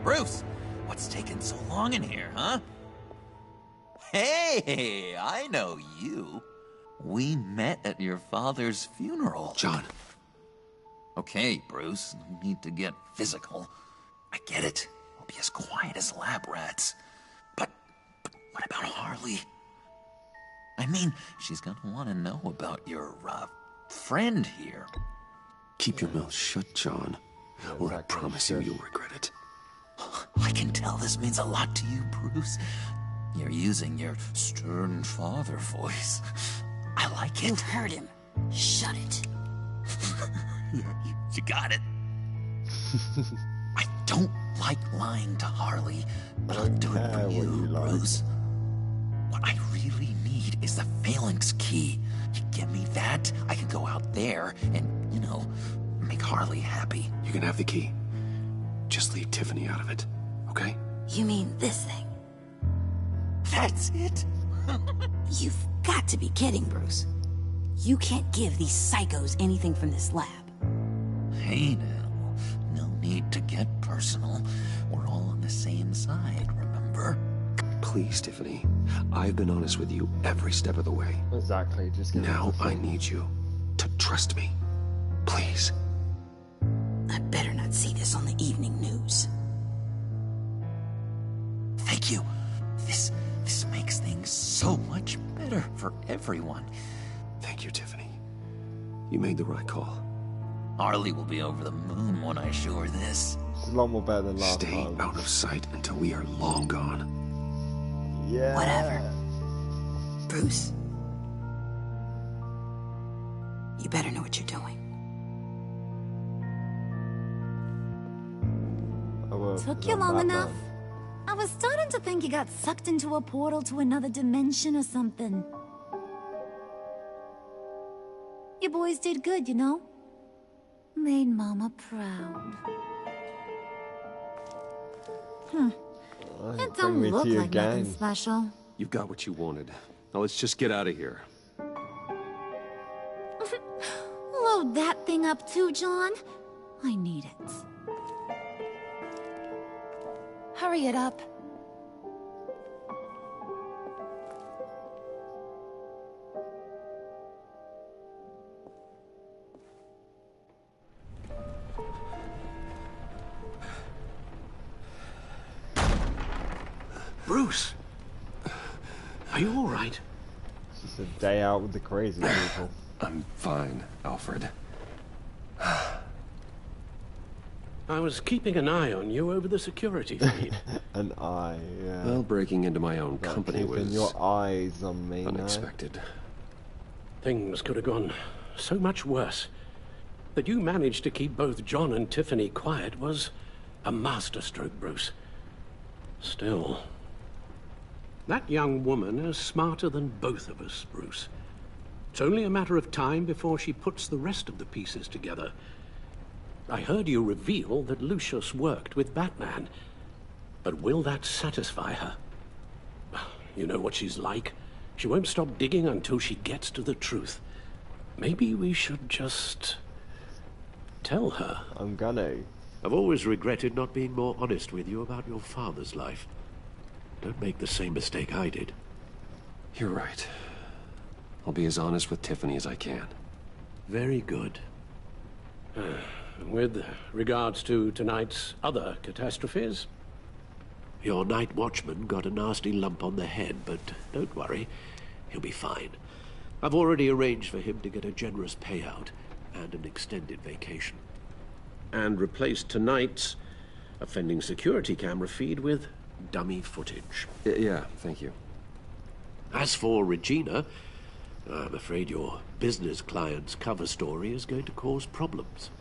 Bruce, what's taking so long in here, huh? Hey, I know you. We met at your father's funeral. John. Okay, Bruce, no need to get physical. I get it. We'll be as quiet as lab rats. But what about Harley? I mean, she's gonna want to know about your, friend here. Keep your mouth shut, John, or I promise you you'll regret it. I can tell this means a lot to you, Bruce. You're using your stern father voice. I like it. You heard him. Shut it. You got it. I don't like lying to Harley, but I'll do it for you, Bruce. What I really need is the phalanx key. You give me that, I can go out there and, make Harley happy. You can have the key. Just leave Tiffany out of it, okay? You mean this thing? That's it? You've got to be kidding, Bruce. You can't give these psychos anything from this lab. Hey now, no need to get personal. We're all on the same side, remember? Please, Tiffany. I've been honest with you every step of the way. Exactly, just get Now I need you to trust me. Please. I better not see this on the evening news. Thank you. This makes things so much better for everyone. Thank you, Tiffany. You made the right call. Harley will be over the moon when I show her this. It's a lot more better than last Stay time. out of sight until we are long gone. Yeah. Whatever. Bruce. You better know what you're doing. Took you long enough? I was starting to think you got sucked into a portal to another dimension or something. You boys did good, you know? Made Mama proud. It don't look like nothing special. You've got what you wanted. Now let's just get out of here. Load that thing up too, John. I need it. Hurry it up. Bruce! Are you all right? It's just a day out with the crazy people. I'm fine, Alfred. I was keeping an eye on you over the security feed. An eye, yeah. Well, breaking into my own Not company keeping was your eyes on me, unexpected. No? Things could have gone so much worse. That you managed to keep both John and Tiffany quiet was a masterstroke, Bruce. Still, that young woman is smarter than both of us, Bruce. It's only a matter of time before she puts the rest of the pieces together. I heard you reveal that Lucius worked with Batman. But will that satisfy her? You know what she's like. She won't stop digging until she gets to the truth. Maybe we should just tell her. I'm gonna. I've always regretted not being more honest with you about your father's life. Don't make the same mistake I did. You're right. I'll be as honest with Tiffany as I can. Very good. With regards to tonight's other catastrophes, your night watchman got a nasty lump on the head, but don't worry, he'll be fine. I've already arranged for him to get a generous payout and an extended vacation. And replaced tonight's offending security camera feed with dummy footage. Yeah, thank you. As for Regina, I'm afraid your business client's cover story is going to cause problems.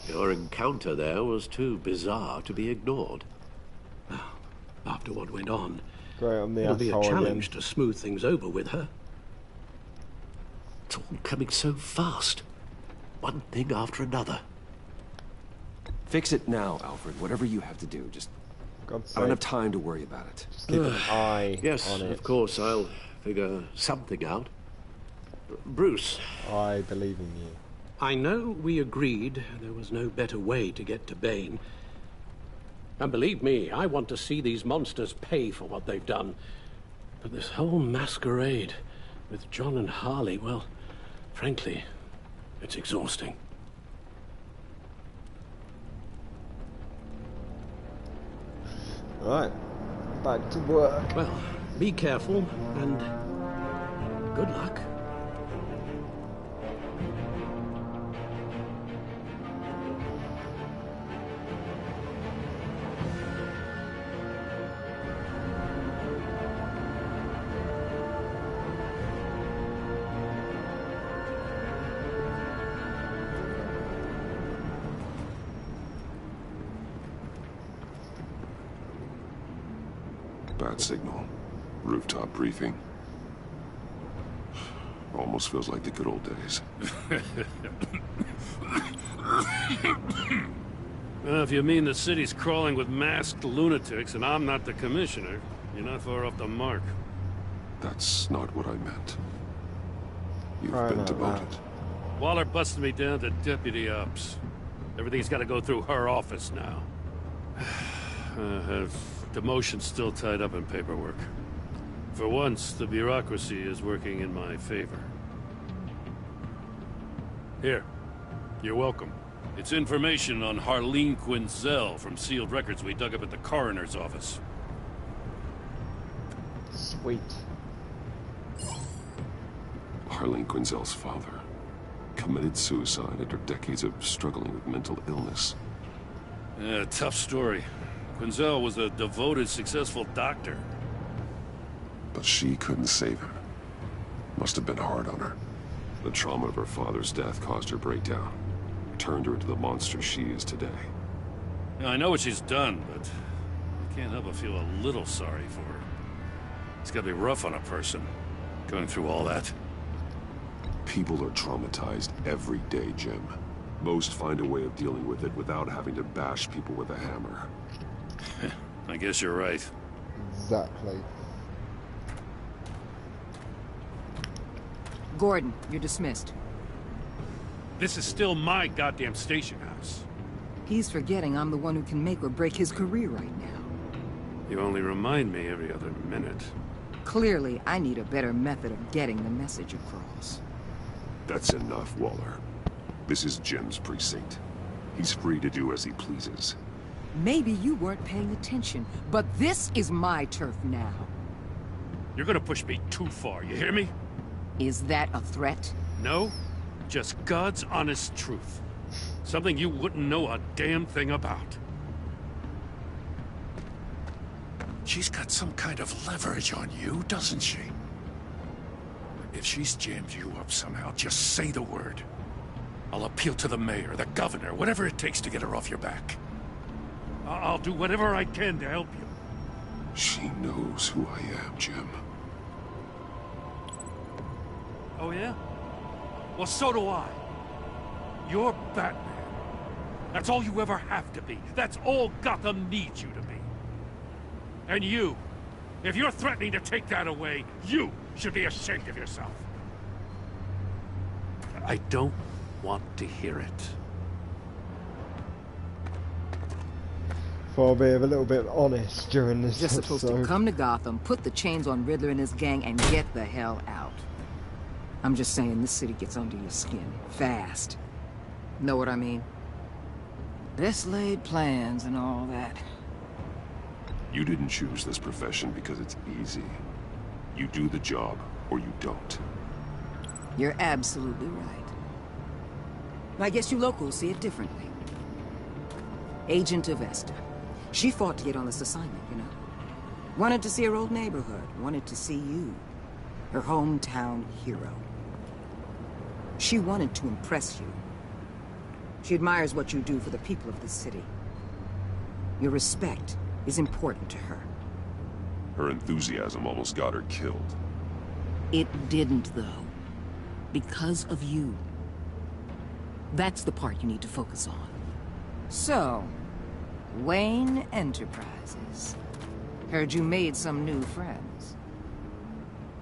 Your encounter there was too bizarre to be ignored. After what went on, it'll be a challenge to smooth things over with her. It's all coming so fast. one thing after another. Fix it now, Alfred. Whatever you have to do. Just... God's I don't have sake. time to worry about it. Just keep an eye Yes, on it. of course, I'll figure something out. Bruce. I believe in you. I know we agreed there was no better way to get to Bane. And believe me, I want to see these monsters pay for what they've done. But this whole masquerade with John and Harley, well, frankly, it's exhausting. Right, back to work. Well, be careful and good luck. Bad signal. Rooftop briefing. Almost feels like the good old days. Well, if you mean the city's crawling with masked lunatics and I'm not the commissioner, you're not far off the mark. That's not what I meant. You've Right been about demoted. Waller busted me down to deputy ops. Everything's got to go through her office now. Her demotion's still tied up in paperwork. For once, the bureaucracy is working in my favor. Here. You're welcome. It's information on Harleen Quinzel from sealed records we dug up at the coroner's office. Sweet. Harleen Quinzel's father committed suicide after decades of struggling with mental illness. Yeah, tough story. Quinzel was a devoted, successful doctor. But she couldn't save him. Must have been hard on her. The trauma of her father's death caused her breakdown. Turned her into the monster she is today. Yeah, I know what she's done, but I can't help but feel a little sorry for her. It's gotta be rough on a person, going through all that. People are traumatized every day, Jim. Most find a way of dealing with it without having to bash people with a hammer. I guess you're right. Exactly. Gordon, you're dismissed. This is still my goddamn station house. He's forgetting I'm the one who can make or break his career right now. You only remind me every other minute. Clearly, I need a better method of getting the message across. That's enough, Waller. This is Jim's precinct. He's free to do as he pleases. Maybe you weren't paying attention, but this is my turf now. You're gonna push me too far, you hear me? Is that a threat? No, just God's honest truth. Something you wouldn't know a damn thing about. She's got some kind of leverage on you, doesn't she? If she's jammed you up somehow, just say the word. I'll appeal to the mayor, the governor, whatever it takes to get her off your back. I'll do whatever I can to help you. She knows who I am, Jim. Oh yeah? Well, so do I. You're Batman. That's all you ever have to be. That's all Gotham needs you to be. And you, if you're threatening to take that away, you should be ashamed of yourself. I don't want to hear it. Thought I'll be a little bit honest during this You're episode. supposed to come to Gotham, put the chains on Riddler and his gang, and get the hell out. I'm just saying, this city gets under your skin. Fast. Know what I mean? Best laid plans and all that. You didn't choose this profession because it's easy. You do the job, or you don't. You're absolutely right. I guess you locals see it differently. Agent Avesta. She fought to get on this assignment, you know. Wanted to see her old neighborhood. Wanted to see you. Her hometown hero. She wanted to impress you. She admires what you do for the people of this city. Your respect is important to her. Her enthusiasm almost got her killed. It didn't, though. Because of you. That's the part you need to focus on. So, Wayne Enterprises. Heard you made some new friends.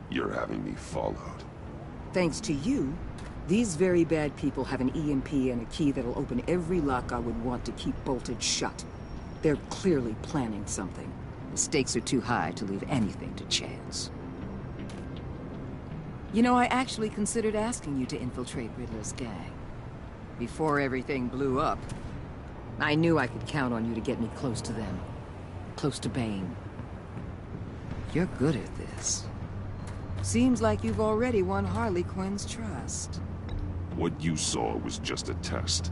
You're having me followed. Thanks to you, these very bad people have an EMP and a key that'll open every lock I would want to keep bolted shut. They're clearly planning something. The stakes are too high to leave anything to chance. You know, I actually considered asking you to infiltrate Riddler's gang. Before everything blew up, I knew I could count on you to get me close to them. Close to Bane. You're good at this. Seems like you've already won Harley Quinn's trust. What you saw was just a test.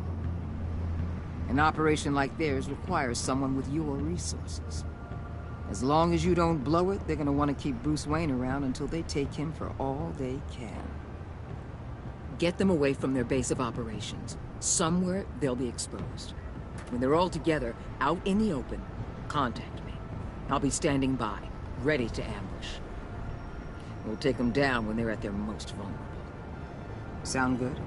An operation like theirs requires someone with your resources. As long as you don't blow it, they're gonna want to keep Bruce Wayne around until they take him for all they can. Get them away from their base of operations. Somewhere they'll be exposed. When they're all together, out in the open, contact me. I'll be standing by, ready to ambush. We'll take them down when they're at their most vulnerable. Sound good?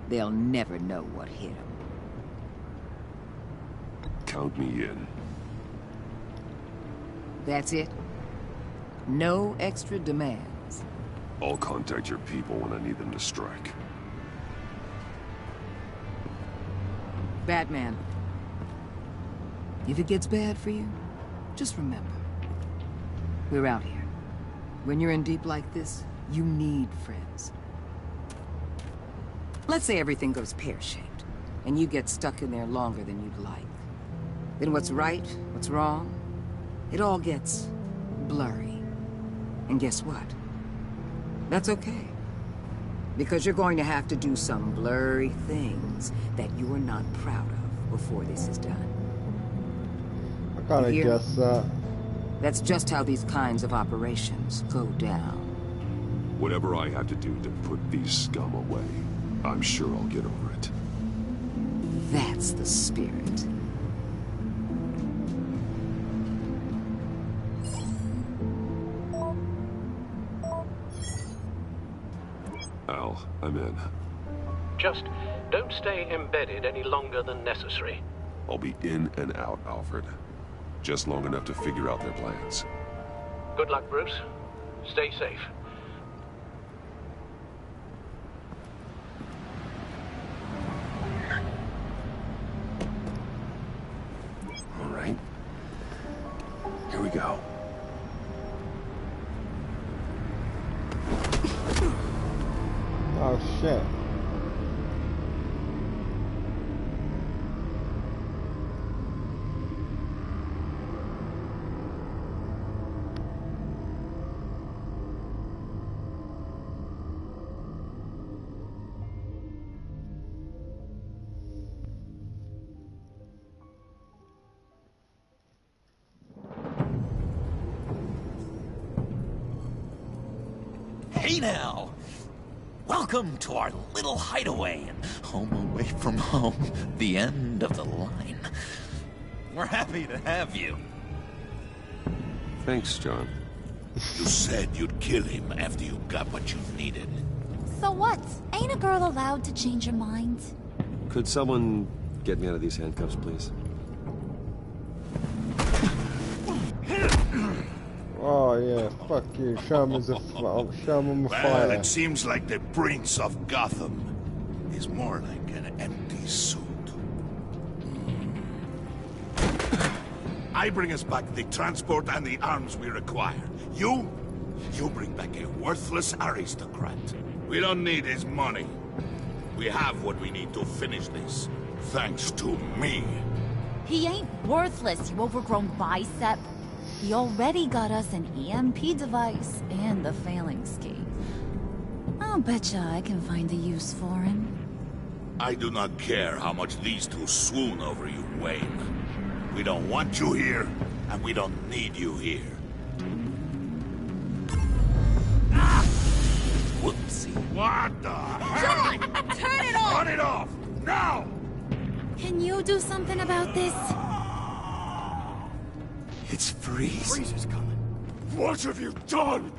They'll never know what hit them. Count me in. That's it? No extra demands? I'll contact your people when I need them to strike. Batman. If it gets bad for you, just remember. We're out here. When you're in deep like this, you need friends. Let's say everything goes pear-shaped, and you get stuck in there longer than you'd like. Then what's right, what's wrong, it all gets blurry. And guess what? That's okay. Because you're going to have to do some blurry things that you're not proud of before this is done. I kinda guess that. That's just how these kinds of operations go down. Whatever I have to do to put these scum away, I'm sure I'll get over it. That's the spirit. Al, I'm in. Just don't stay embedded any longer than necessary. I'll be in and out, Alfred. Just long enough to figure out their plans. Good luck, Bruce. Stay safe. All right. Here we go. Oh shit. Hey now! Welcome to our little hideaway and home away from home, the end of the line. We're happy to have you. Thanks, John. You said you'd kill him after you got what you needed. So what? Ain't a girl allowed to change her mind? Could someone get me out of these handcuffs, please? Oh yeah, fuck you. Show him as a show him a Well, fire. it seems like the Prince of Gotham is more like an empty suit. I bring us back the transport and the arms we require. You bring back a worthless aristocrat. We don't need his money. We have what we need to finish this, thanks to me. He ain't worthless, you overgrown bicep. He already got us an EMP device and the phalanx key. I'll betcha I can find a use for him. I do not care how much these two swoon over you, Wayne. We don't want you here, and we don't need you here. Whoopsie. What the hell? John, turn it off! Turn it off! Now! Can you do something about this? It's Freeze. Freeze is coming. What have you done?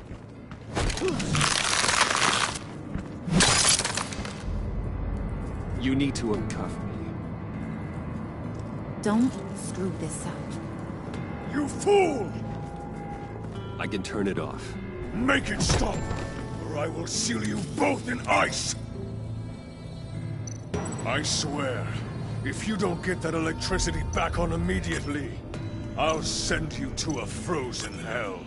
You need to uncuff me. Don't screw this up. You fool! I can turn it off. Make it stop, or I will seal you both in ice! I swear, if you don't get that electricity back on immediately, I'll send you to a frozen hell.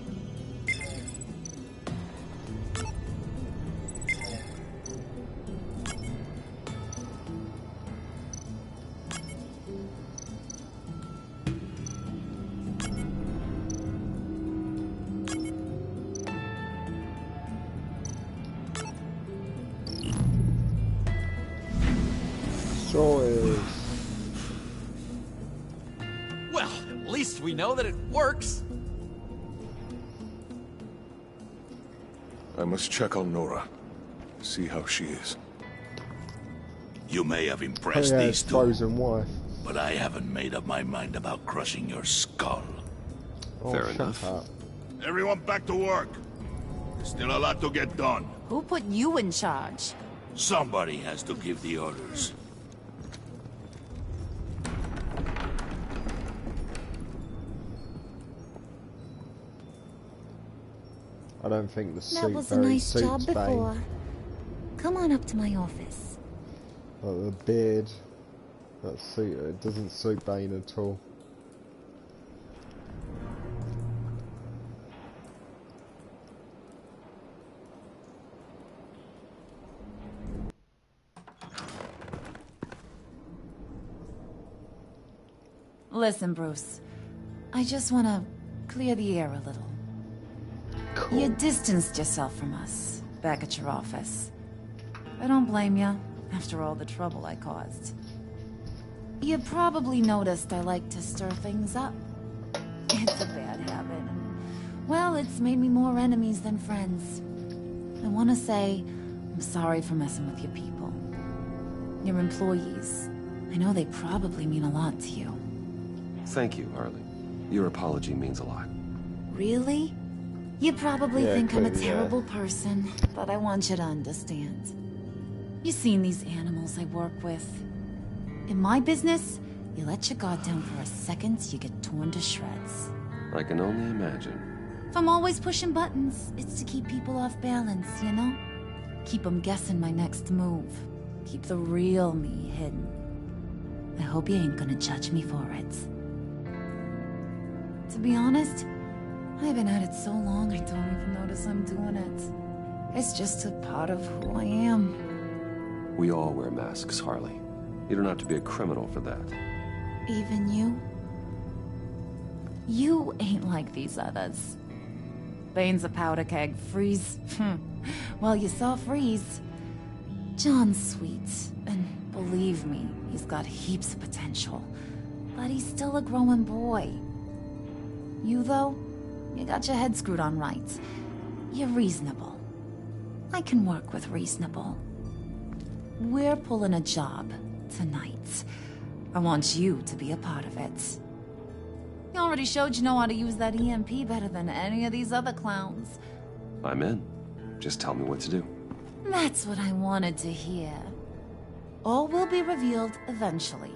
Well, at least we know that it works. I must check on Nora. See how she is. You may have impressed these two, frozen wife. but I haven't made up my mind about crushing your skull. Fair enough. Everyone back to work. There's still a lot to get done. Who put you in charge? Somebody has to give the orders. I don't think the suit That was a very nice suits job Bane. before. Come on up to my office. Like the beard, that suit, it doesn't suit Bane at all. Listen, Bruce. I just want to clear the air a little. Cool. You distanced yourself from us, back at your office. I don't blame you, after all the trouble I caused. You probably noticed I like to stir things up. It's a bad habit, and, well, it's made me more enemies than friends. I want to say, I'm sorry for messing with your people. Your employees. I know they probably mean a lot to you. Thank you, Harley. Your apology means a lot. Really? You probably Yeah, think I'm a clearly, yeah. terrible person, but I want you to understand. You seen these animals I work with. In my business, you let your guard down for a second, you get torn to shreds. I can only imagine. If I'm always pushing buttons, it's to keep people off balance, you know? Keep them guessing my next move. Keep the real me hidden. I hope you ain't gonna judge me for it. To be honest, I've been at it so long I don't even notice I'm doing it. It's just a part of who I am. We all wear masks, Harley. You don't have to be a criminal for that. Even you? You ain't like these others. Bane's a powder keg. Freeze. Well, you saw Freeze. John's sweet, and believe me, he's got heaps of potential. But he's still a growing boy. You, though, you got your head screwed on right. You're reasonable. I can work with reasonable. We're pulling a job tonight. I want you to be a part of it. You already showed you know how to use that EMP better than any of these other clowns. I'm in. Just tell me what to do. That's what I wanted to hear. All will be revealed eventually.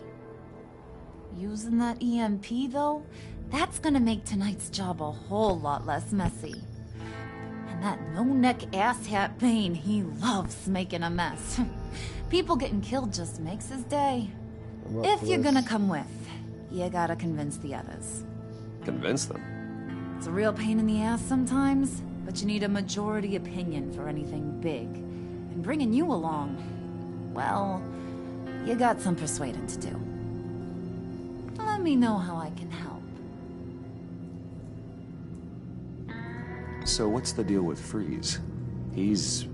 Using that EMP, though, that's gonna make tonight's job a whole lot less messy. And that no-neck asshat Bane, he loves making a mess. People getting killed just makes his day. If you're gonna come with, you gotta convince the others. Convince them? It's a real pain in the ass sometimes, but you need a majority opinion for anything big. And bringing you along, well, you got some persuading to do. Let me know how I can help. So what's the deal with Freeze? He's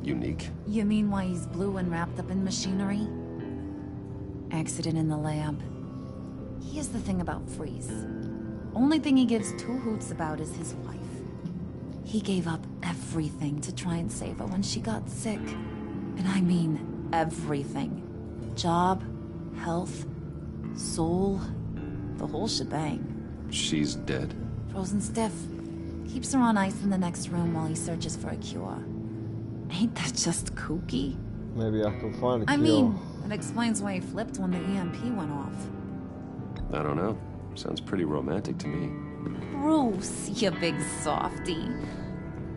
unique. You mean why he's blue and wrapped up in machinery? Accident in the lab. Here's the thing about Freeze. Only thing he gives two hoots about is his wife. He gave up everything to try and save her when she got sick. And I mean everything. Job, health, soul, the whole shebang. She's dead? Frozen stiff. Keeps her on ice in the next room while he searches for a cure. Ain't that just kooky? Maybe I can find a cure. I mean, That explains why he flipped when the EMP went off. I don't know. Sounds pretty romantic to me. Bruce, you big softy.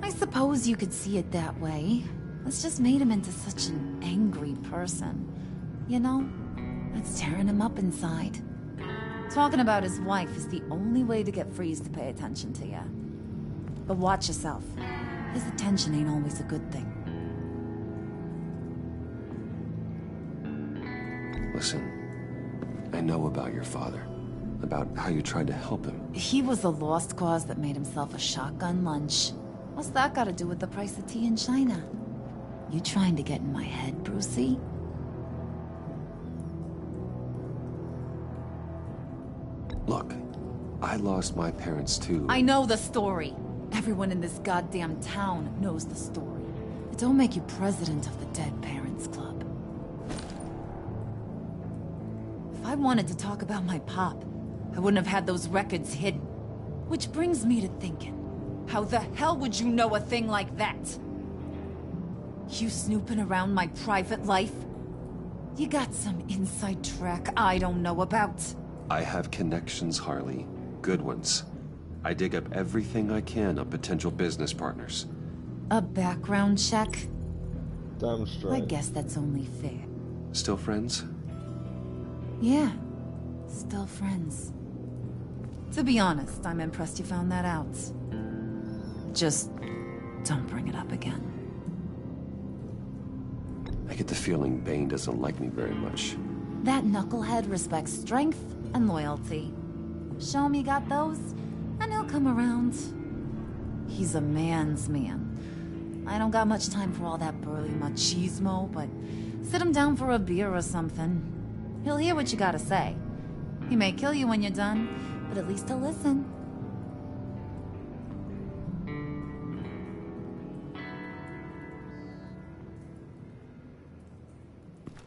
I suppose you could see it that way. It's just made him into such an angry person. You know, it's tearing him up inside. Talking about his wife is the only way to get Freeze to pay attention to you. But watch yourself. His attention ain't always a good thing. Listen, I know about your father. About how you tried to help him. He was a lost cause that made himself a shotgun lunch. What's that got to do with the price of tea in China? You trying to get in my head, Brucey? Look, I lost my parents too. I know the story. Everyone in this goddamn town knows the story. It don't make you president of the Dead Parents Club. If I wanted to talk about my pop, I wouldn't have had those records hidden. Which brings me to thinking, how the hell would you know a thing like that? You snooping around my private life? You got some inside track I don't know about. I have connections, Harley. Good ones. I dig up everything I can on potential business partners. A background check? Damn straight. I guess that's only fair. Still friends? Yeah, still friends. To be honest, I'm impressed you found that out. Just don't bring it up again. I get the feeling Bane doesn't like me very much. That knucklehead respects strength and loyalty. Show him you got those, and he'll come around. He's a man's man. I don't got much time for all that burly machismo, but sit him down for a beer or something. He'll hear what you gotta say. He may kill you when you're done, but at least he'll listen.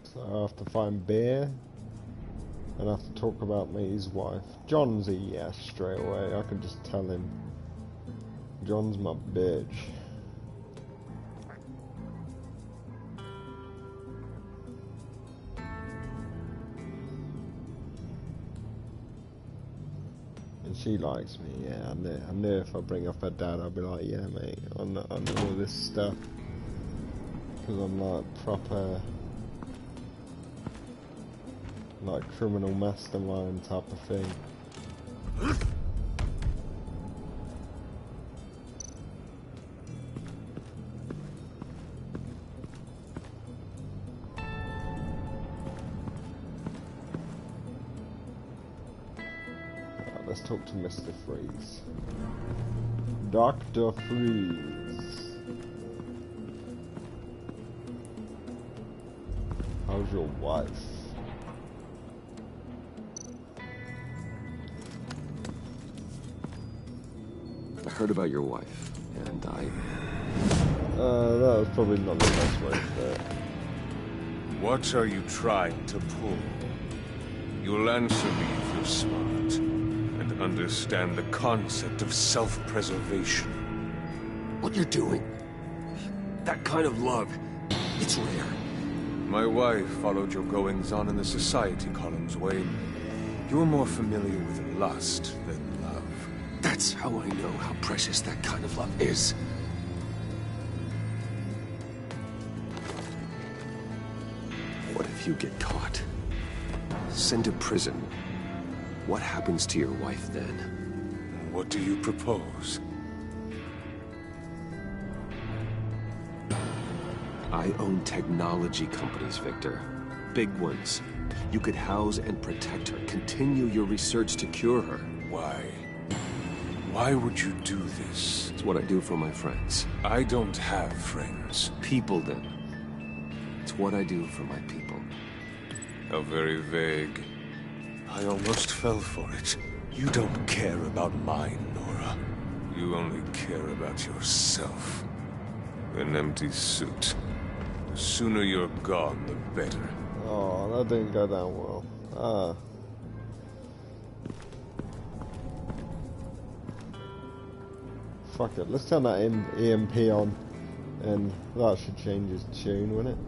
So I have to find beer, and I have to talk about Matey's wife. John's a yes straight away. I can just tell him. John's my bitch. And she likes me, yeah. I knew if I bring up her dad, I'd be like, yeah, mate, I know all this stuff. Because I'm like proper, like criminal mastermind type of thing. Let's talk to Mr. Freeze. Dr. Freeze. How's your wife? I heard about your wife, and I... that was probably not the best way to do it. What are you trying to pull? You'll answer me if you're smart, and understand the concept of self-preservation. What you're doing? That kind of love, it's rare. My wife followed your goings-on in the society columns, Wayne. You're more familiar with lust than love. That's how I know how precious that kind of love is. What if you get caught? Sent to prison. What happens to your wife then? What do you propose? I own technology companies, Victor. Big ones. You could house and protect her. Continue your research to cure her. Why? Why would you do this? It's what I do for my friends. I don't have friends. People, then. It's what I do for my people. How very vague. I almost fell for it. You don't care about mine, Nora. You only care about yourself. An empty suit. The sooner you're gone, the better. Oh, that didn't go down well. Fuck it, let's turn that EMP on, and that should change his tune, wouldn't it?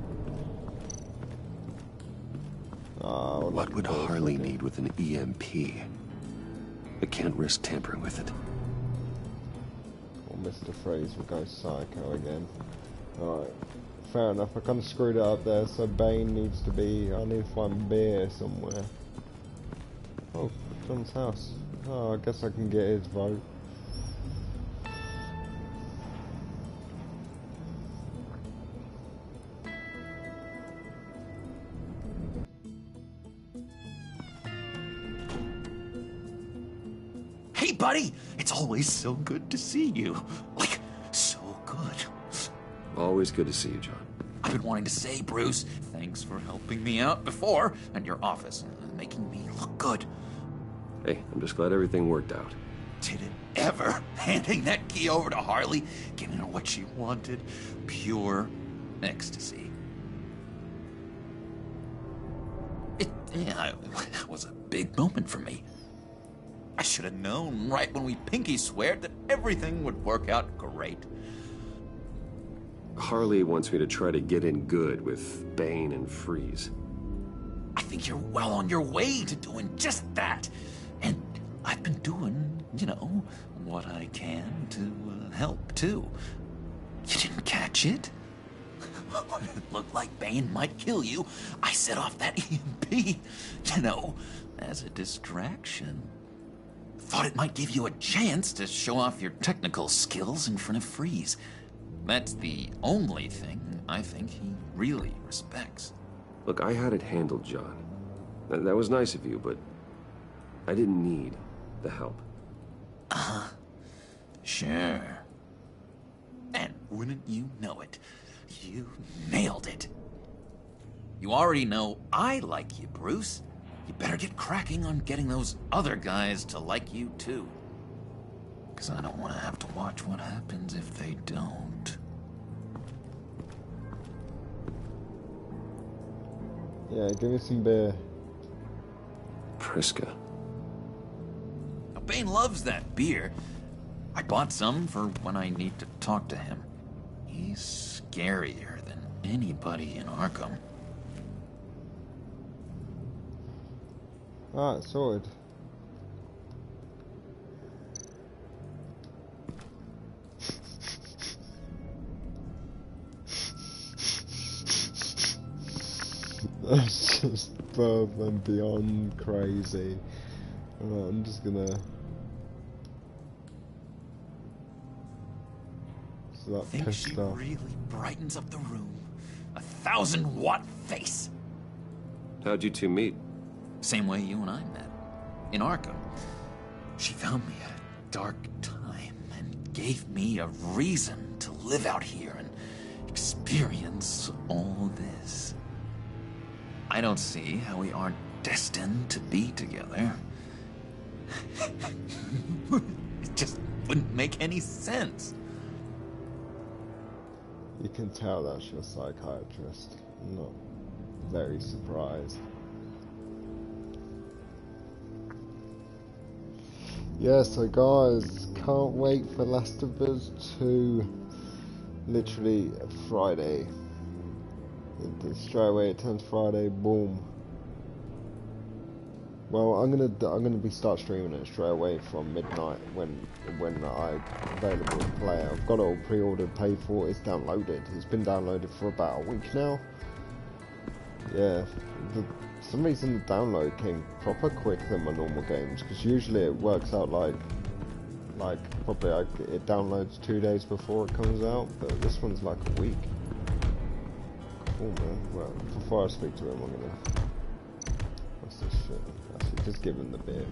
would What like would to call Harley it. need with an EMP? I can't risk tampering with it. Or Mr. Freeze will go psycho again. Alright, fair enough. I kind of screwed it up there, so Bane needs to be... I need to find beer somewhere. Oh, John's house. Oh, I guess I can get his vote. Hey, buddy! It's always so good to see you. Like, so good. Always good to see you, John. I've been wanting to say, Bruce, thanks for helping me out before, and your office, making me look good. Hey, I'm just glad everything worked out. Did it ever? Handing that key over to Harley, giving her what she wanted. Pure ecstasy. It was a big moment for me. I should have known right when we pinky sweared that everything would work out great. Harley wants me to try to get in good with Bane and Freeze. I think you're well on your way to doing just that. And I've been doing, you know, what I can to help, too. You didn't catch it? It looked like Bane might kill you. I set off that EMP, you know, as a distraction. Thought it might give you a chance to show off your technical skills in front of Freeze. That's the only thing I think he really respects. Look, I had it handled, John. That was nice of you, but I didn't need the help. Sure. And wouldn't you know it, you nailed it. You already know I like you, Bruce. You better get cracking on getting those other guys to like you, too. Because I don't want to have to watch what happens if they don't. Yeah, give me some beer. Priska. Now, Bane loves that beer. I bought some for when I need to talk to him. He's scarier than anybody in Arkham. Alright, sorted. That's just above and beyond crazy. I'm just gonna... So that Think pissed she off. really brightens up the room. 1,000-watt face. How'd you two meet? Same way you and I met. In Arkham. She found me at a dark time and gave me a reason to live out here and experience all this. I don't see how we aren't destined to be together. It just wouldn't make any sense. You can tell that's your psychiatrist. I'm not very surprised. Yeah, so guys, can't wait for Last of Us 2. Literally Friday. Straight away it turns Friday, boom. Well, I'm gonna start streaming it straight away from midnight when I'm available to play. I've got it all pre-ordered, paid for. It's downloaded. It's been downloaded for about a week now. Yeah, for some reason the download came proper quick than my normal games, because usually it works out like probably it downloads 2 days before it comes out, but this one's like a week. Cool, man. Well, before I speak to him, I'm gonna... What's this shit? Actually, just give him the beer.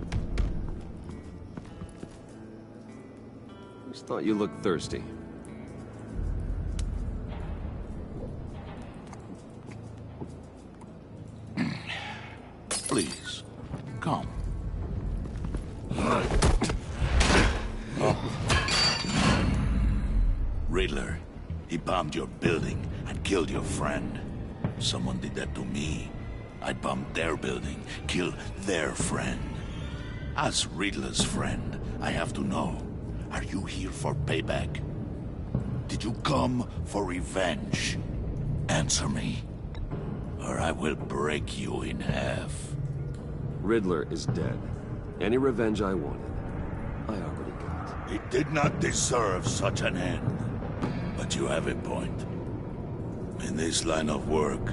Just thought you looked thirsty. Please, come. Riddler, he bombed your building and killed your friend. Someone did that to me. I bombed their building, killed their friend. As Riddler's friend, I have to know, are you here for payback? Did you come for revenge? Answer me, or I will break you in half. Riddler is dead. Any revenge I wanted, I already got. He did not deserve such an end. But you have a point. In this line of work,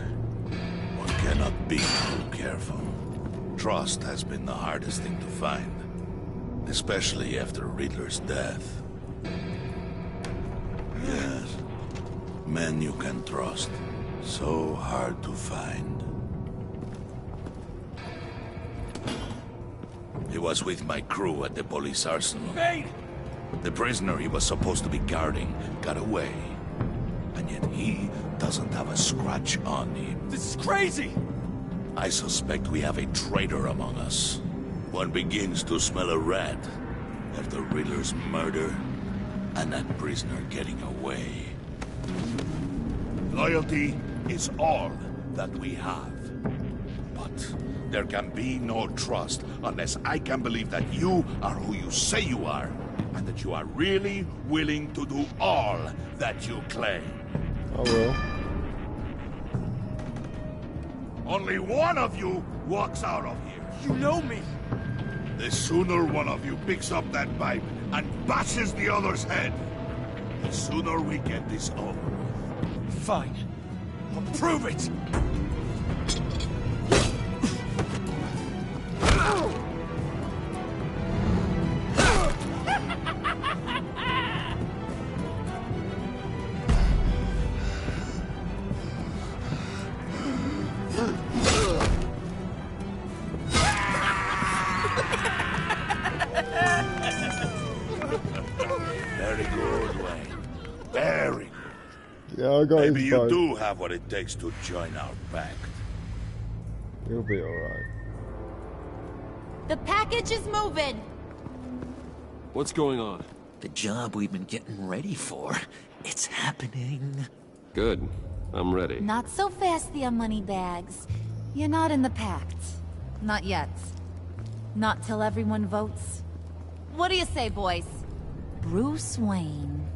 one cannot be too careful. Trust has been the hardest thing to find. Especially after Riddler's death. Yes. Men you can trust. So hard to find. He was with my crew at the police arsenal. Hey! The prisoner he was supposed to be guarding got away. And yet he doesn't have a scratch on him. This is crazy! I suspect we have a traitor among us. One begins to smell a rat after Riddler's murder and that prisoner getting away. Loyalty is all that we have. But there can be no trust unless I can believe that you are who you say you are, and that you are really willing to do all that you claim. I will. Only one of you walks out of here. You know me! The sooner one of you picks up that pipe and bashes the other's head, the sooner we get this over with. Fine. I'll prove it! Very good, Wayne. Very good. Yeah, I got Maybe his you vote. do have what it takes to join our pact. You'll be alright. The package is moving. What's going on? The job we've been getting ready for. It's happening. Good. I'm ready. Not so fast, the money bags. You're not in the pact. Not yet. Not till everyone votes. What do you say, boys? Bruce Wayne.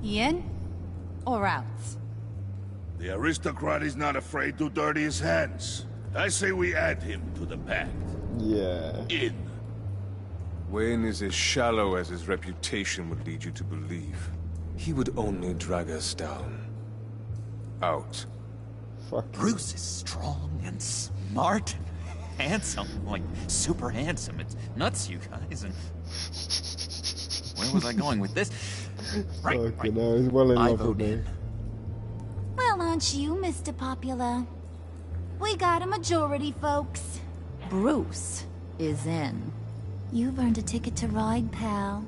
In or out? The aristocrat is not afraid to dirty his hands. I say we add him to the pact. Yeah. In. Wayne is as shallow as his reputation would lead you to believe. He would only drag us down. Out. Fuck. Bruce is strong and smart and handsome. Like, super handsome. It's nuts, you guys. And where was I going with this? Right. No, he's well in I love with vote me. in. Well, aren't you, Mr. Popular? We got a majority, folks. Bruce is in. You've earned a ticket to ride, pal.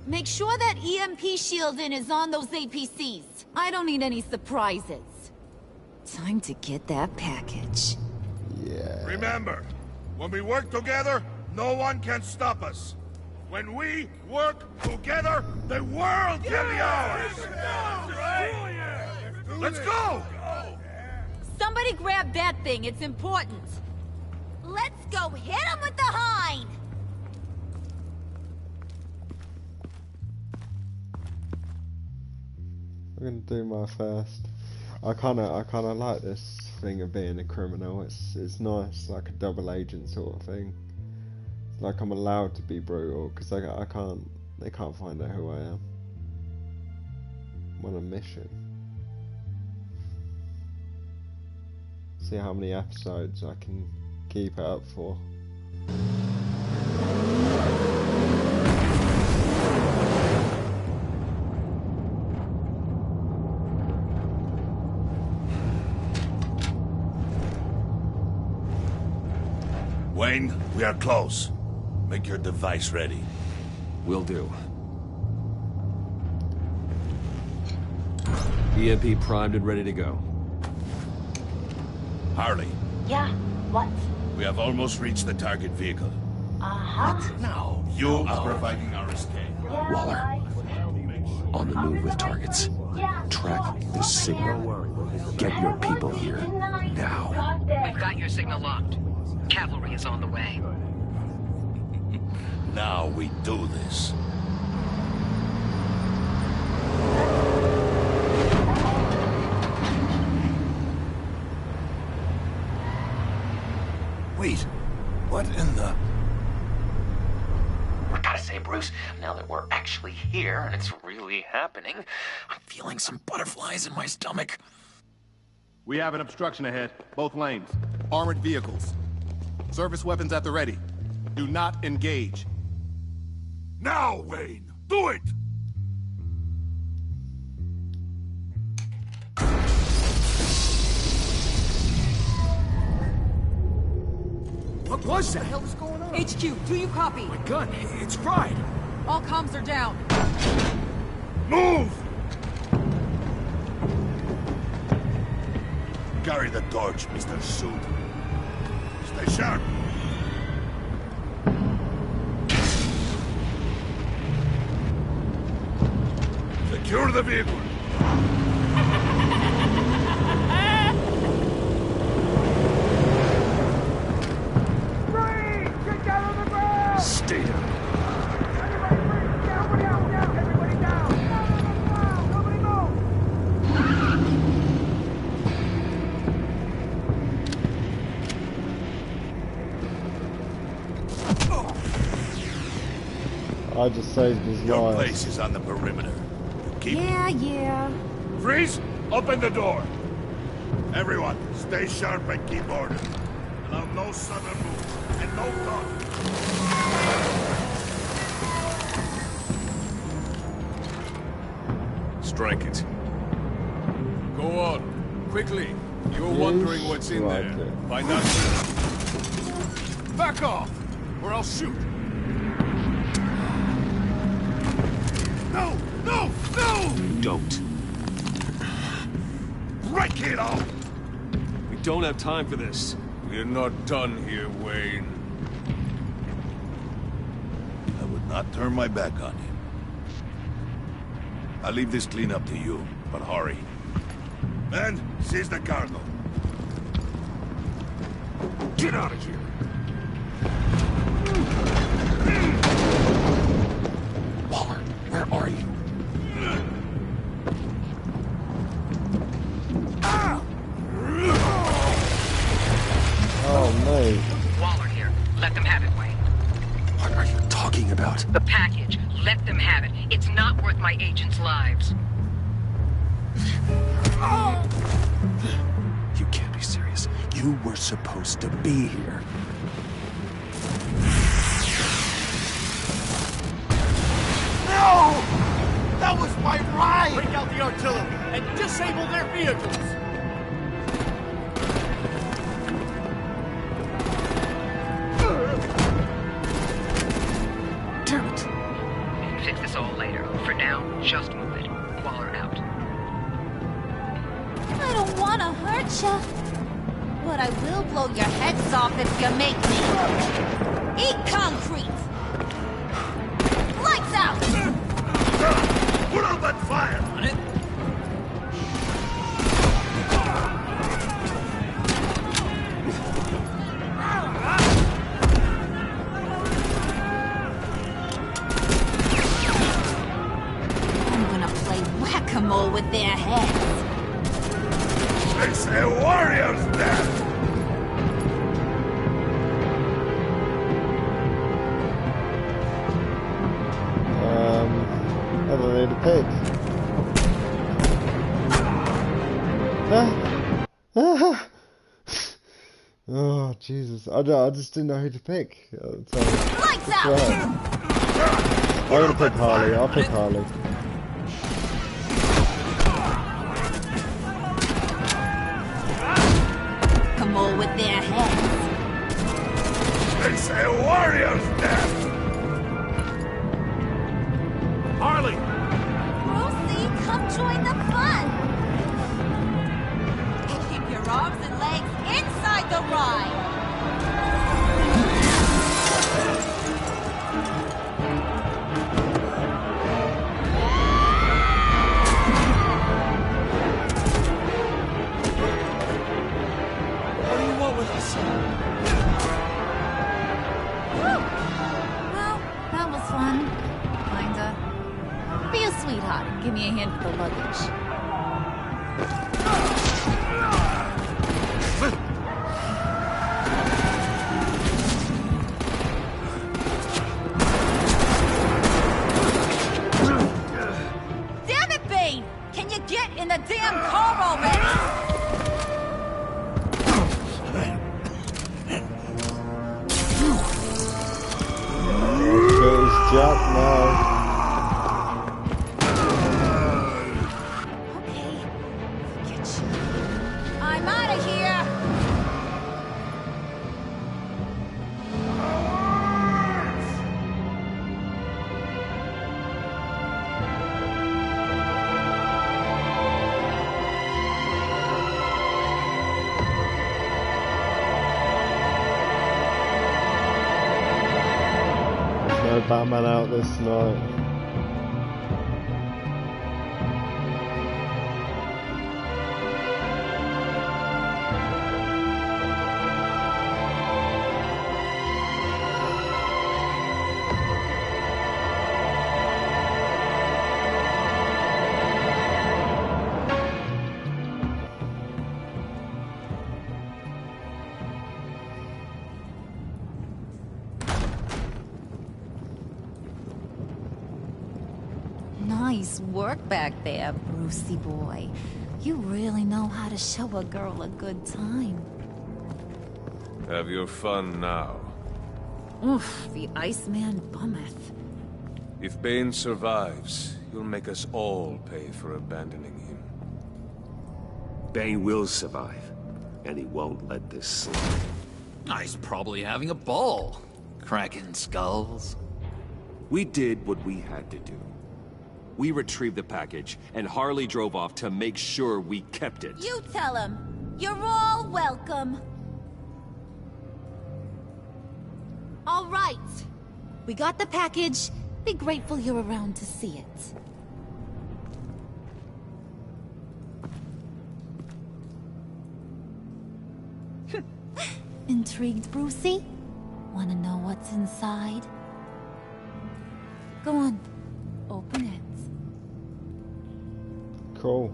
Make sure that EMP shielding is on those APCs. I don't need any surprises. Time to get that package. Yeah. Remember, when we work together, no one can stop us. When we work together, the world can be ours! Let's go! Somebody grab that thing, it's important. Let's go hit him with the hind! I'm gonna do my first. I kinda like this thing of being a criminal. It's nice, like a double agent sort of thing. It's like I'm allowed to be brutal because they can't find out who I am. I'm on a mission. See how many episodes I can keep it up for. Wayne, we are close. Make your device ready. Will do. EMP primed and ready to go. Harley, Yeah, what? we have almost reached the target vehicle. Uh-huh. Now, you are providing our escape. Waller. On the move with targets. Track this signal. Get your people here. Now. We've got your signal locked. Cavalry is on the way. Now we do this. Wait. say, Bruce, now that we're actually here and it's really happening, I'm feeling some butterflies in my stomach. We have an obstruction ahead, both lanes. Armored vehicles. Service weapons at the ready. Do not engage. Now, Wayne! Do it! What was that? What the hell is going on? HQ, do you copy? My gun, it's fried. All comms are down. Move! Carry the torch, Mr. Suit. Stay sharp. Secure the vehicle. Stay down. I just saved his life. Your place is on the perimeter. Keep... Yeah. Freeze! Open the door! Everyone, stay sharp and keep order. Allow no sudden moves, and no talk. Strike it. Go on. Quickly. You're wondering what's in there. Find out. Back off! Or I'll shoot. No! No! No! Don't. Break it off! We don't have time for this. We're not done here, Wayne. I would not turn my back on him. I'll leave this cleanup to you, but hurry. Men, seize the cargo. Get out of here! Waller, where are you? Oh, mate. Waller here. Let them have it, Wayne. What are you talking about? The package. Let them have it. It's not worth my agents' lives. You can't be serious. You were supposed to be here. No! That was my ride! Break out the artillery and disable their vehicles! Damn it. Fix this all later. For now, just move it. Waller out. I don't want to hurt ya. But I will blow your heads off if you make me. Eat concrete! Lights out! Put out that fire! On it. I'm gonna play whack-a-mole with their heads. It's a warrior's death! I don't need a pig. Oh, Jesus. I just didn't know who to pick. So, Lights out! right. I'm gonna pick Harley. I'll pick Harley. Come on with their heads. It's a warrior's death! Harley! Brucey, come join the fun! And keep your arms and legs inside the ride! What do you want with us? Whew. Well, that was fun. Kinda. Be a sweetheart and give me a hand with the luggage. Jack, no. I'm out of here! There's no Batman out this night. Nice work back there, Brucey boy. You really know how to show a girl a good time. Have your fun now. Oof, the Iceman bummeth. If Bane survives, you'll make us all pay for abandoning him. Bane will survive, and he won't let this slide. He's probably having a ball. Cracking skulls. We did what we had to do. We retrieved the package, and Harley drove off to make sure we kept it. You tell him. You're all welcome. All right. We got the package. Be grateful you're around to see it. Intrigued, Brucey? Wanna know what's inside? Go on. Open it. Cool.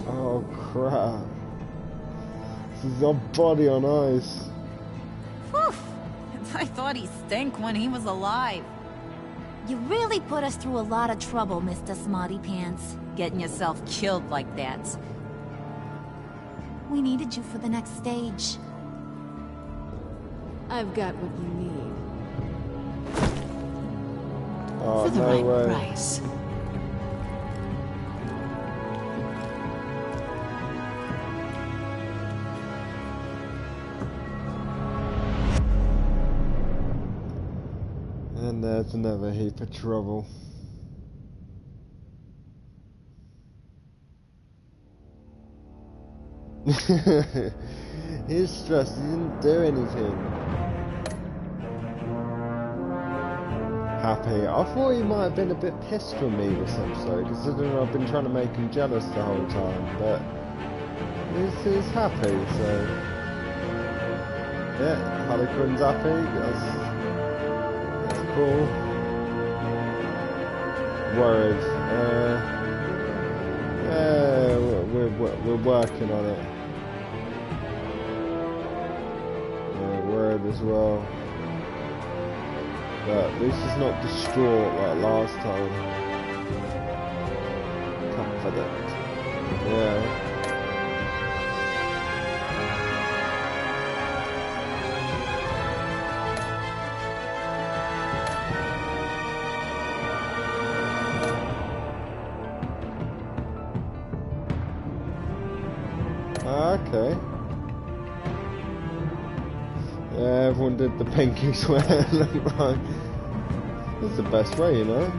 Oh crap. This is a body on ice. Whew. I thought he stank when he was alive. You really put us through a lot of trouble, Mr. Smarty Pants. Getting yourself killed like that. We needed you for the next stage. I've got what you need. Oh, For the no right way. price. And there's another heap of trouble. He's stressed, he didn't do anything. Happy. I thought he might have been a bit pissed with me this episode, considering I've been trying to make him jealous the whole time, but he's happy, so yeah, Harley Quinn's happy, that's cool. Worried. Yeah, we're working on it. Yeah, worried as well. But at least he's not distraught like last time. Confident. Yeah. Okay. Yeah, everyone did the pinky swear. Right. That's the best way, you know.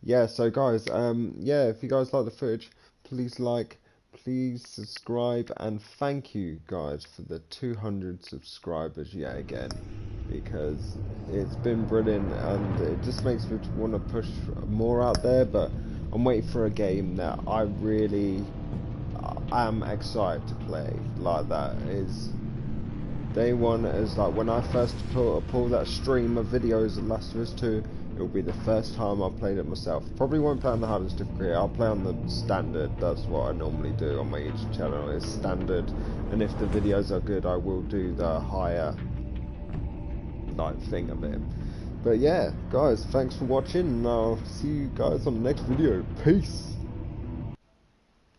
Yeah, so guys, yeah, if you guys like the footage, please like, please subscribe, and thank you guys for the 200 subscribers yet again, because it's been brilliant and it just makes me want to push more out there. But I'm waiting for a game that I really am excited to play. Like that is day one. Is like when I first pull that stream of videos of Last of Us 2. It'll be the first time I played it myself. Probably won't play on the hardest difficulty. I'll play on the standard. That's what I normally do on my YouTube channel. It's standard, and if the videos are good, I will do the higher like thing of it. But yeah, guys, thanks for watching, and I'll see you guys on the next video. Peace.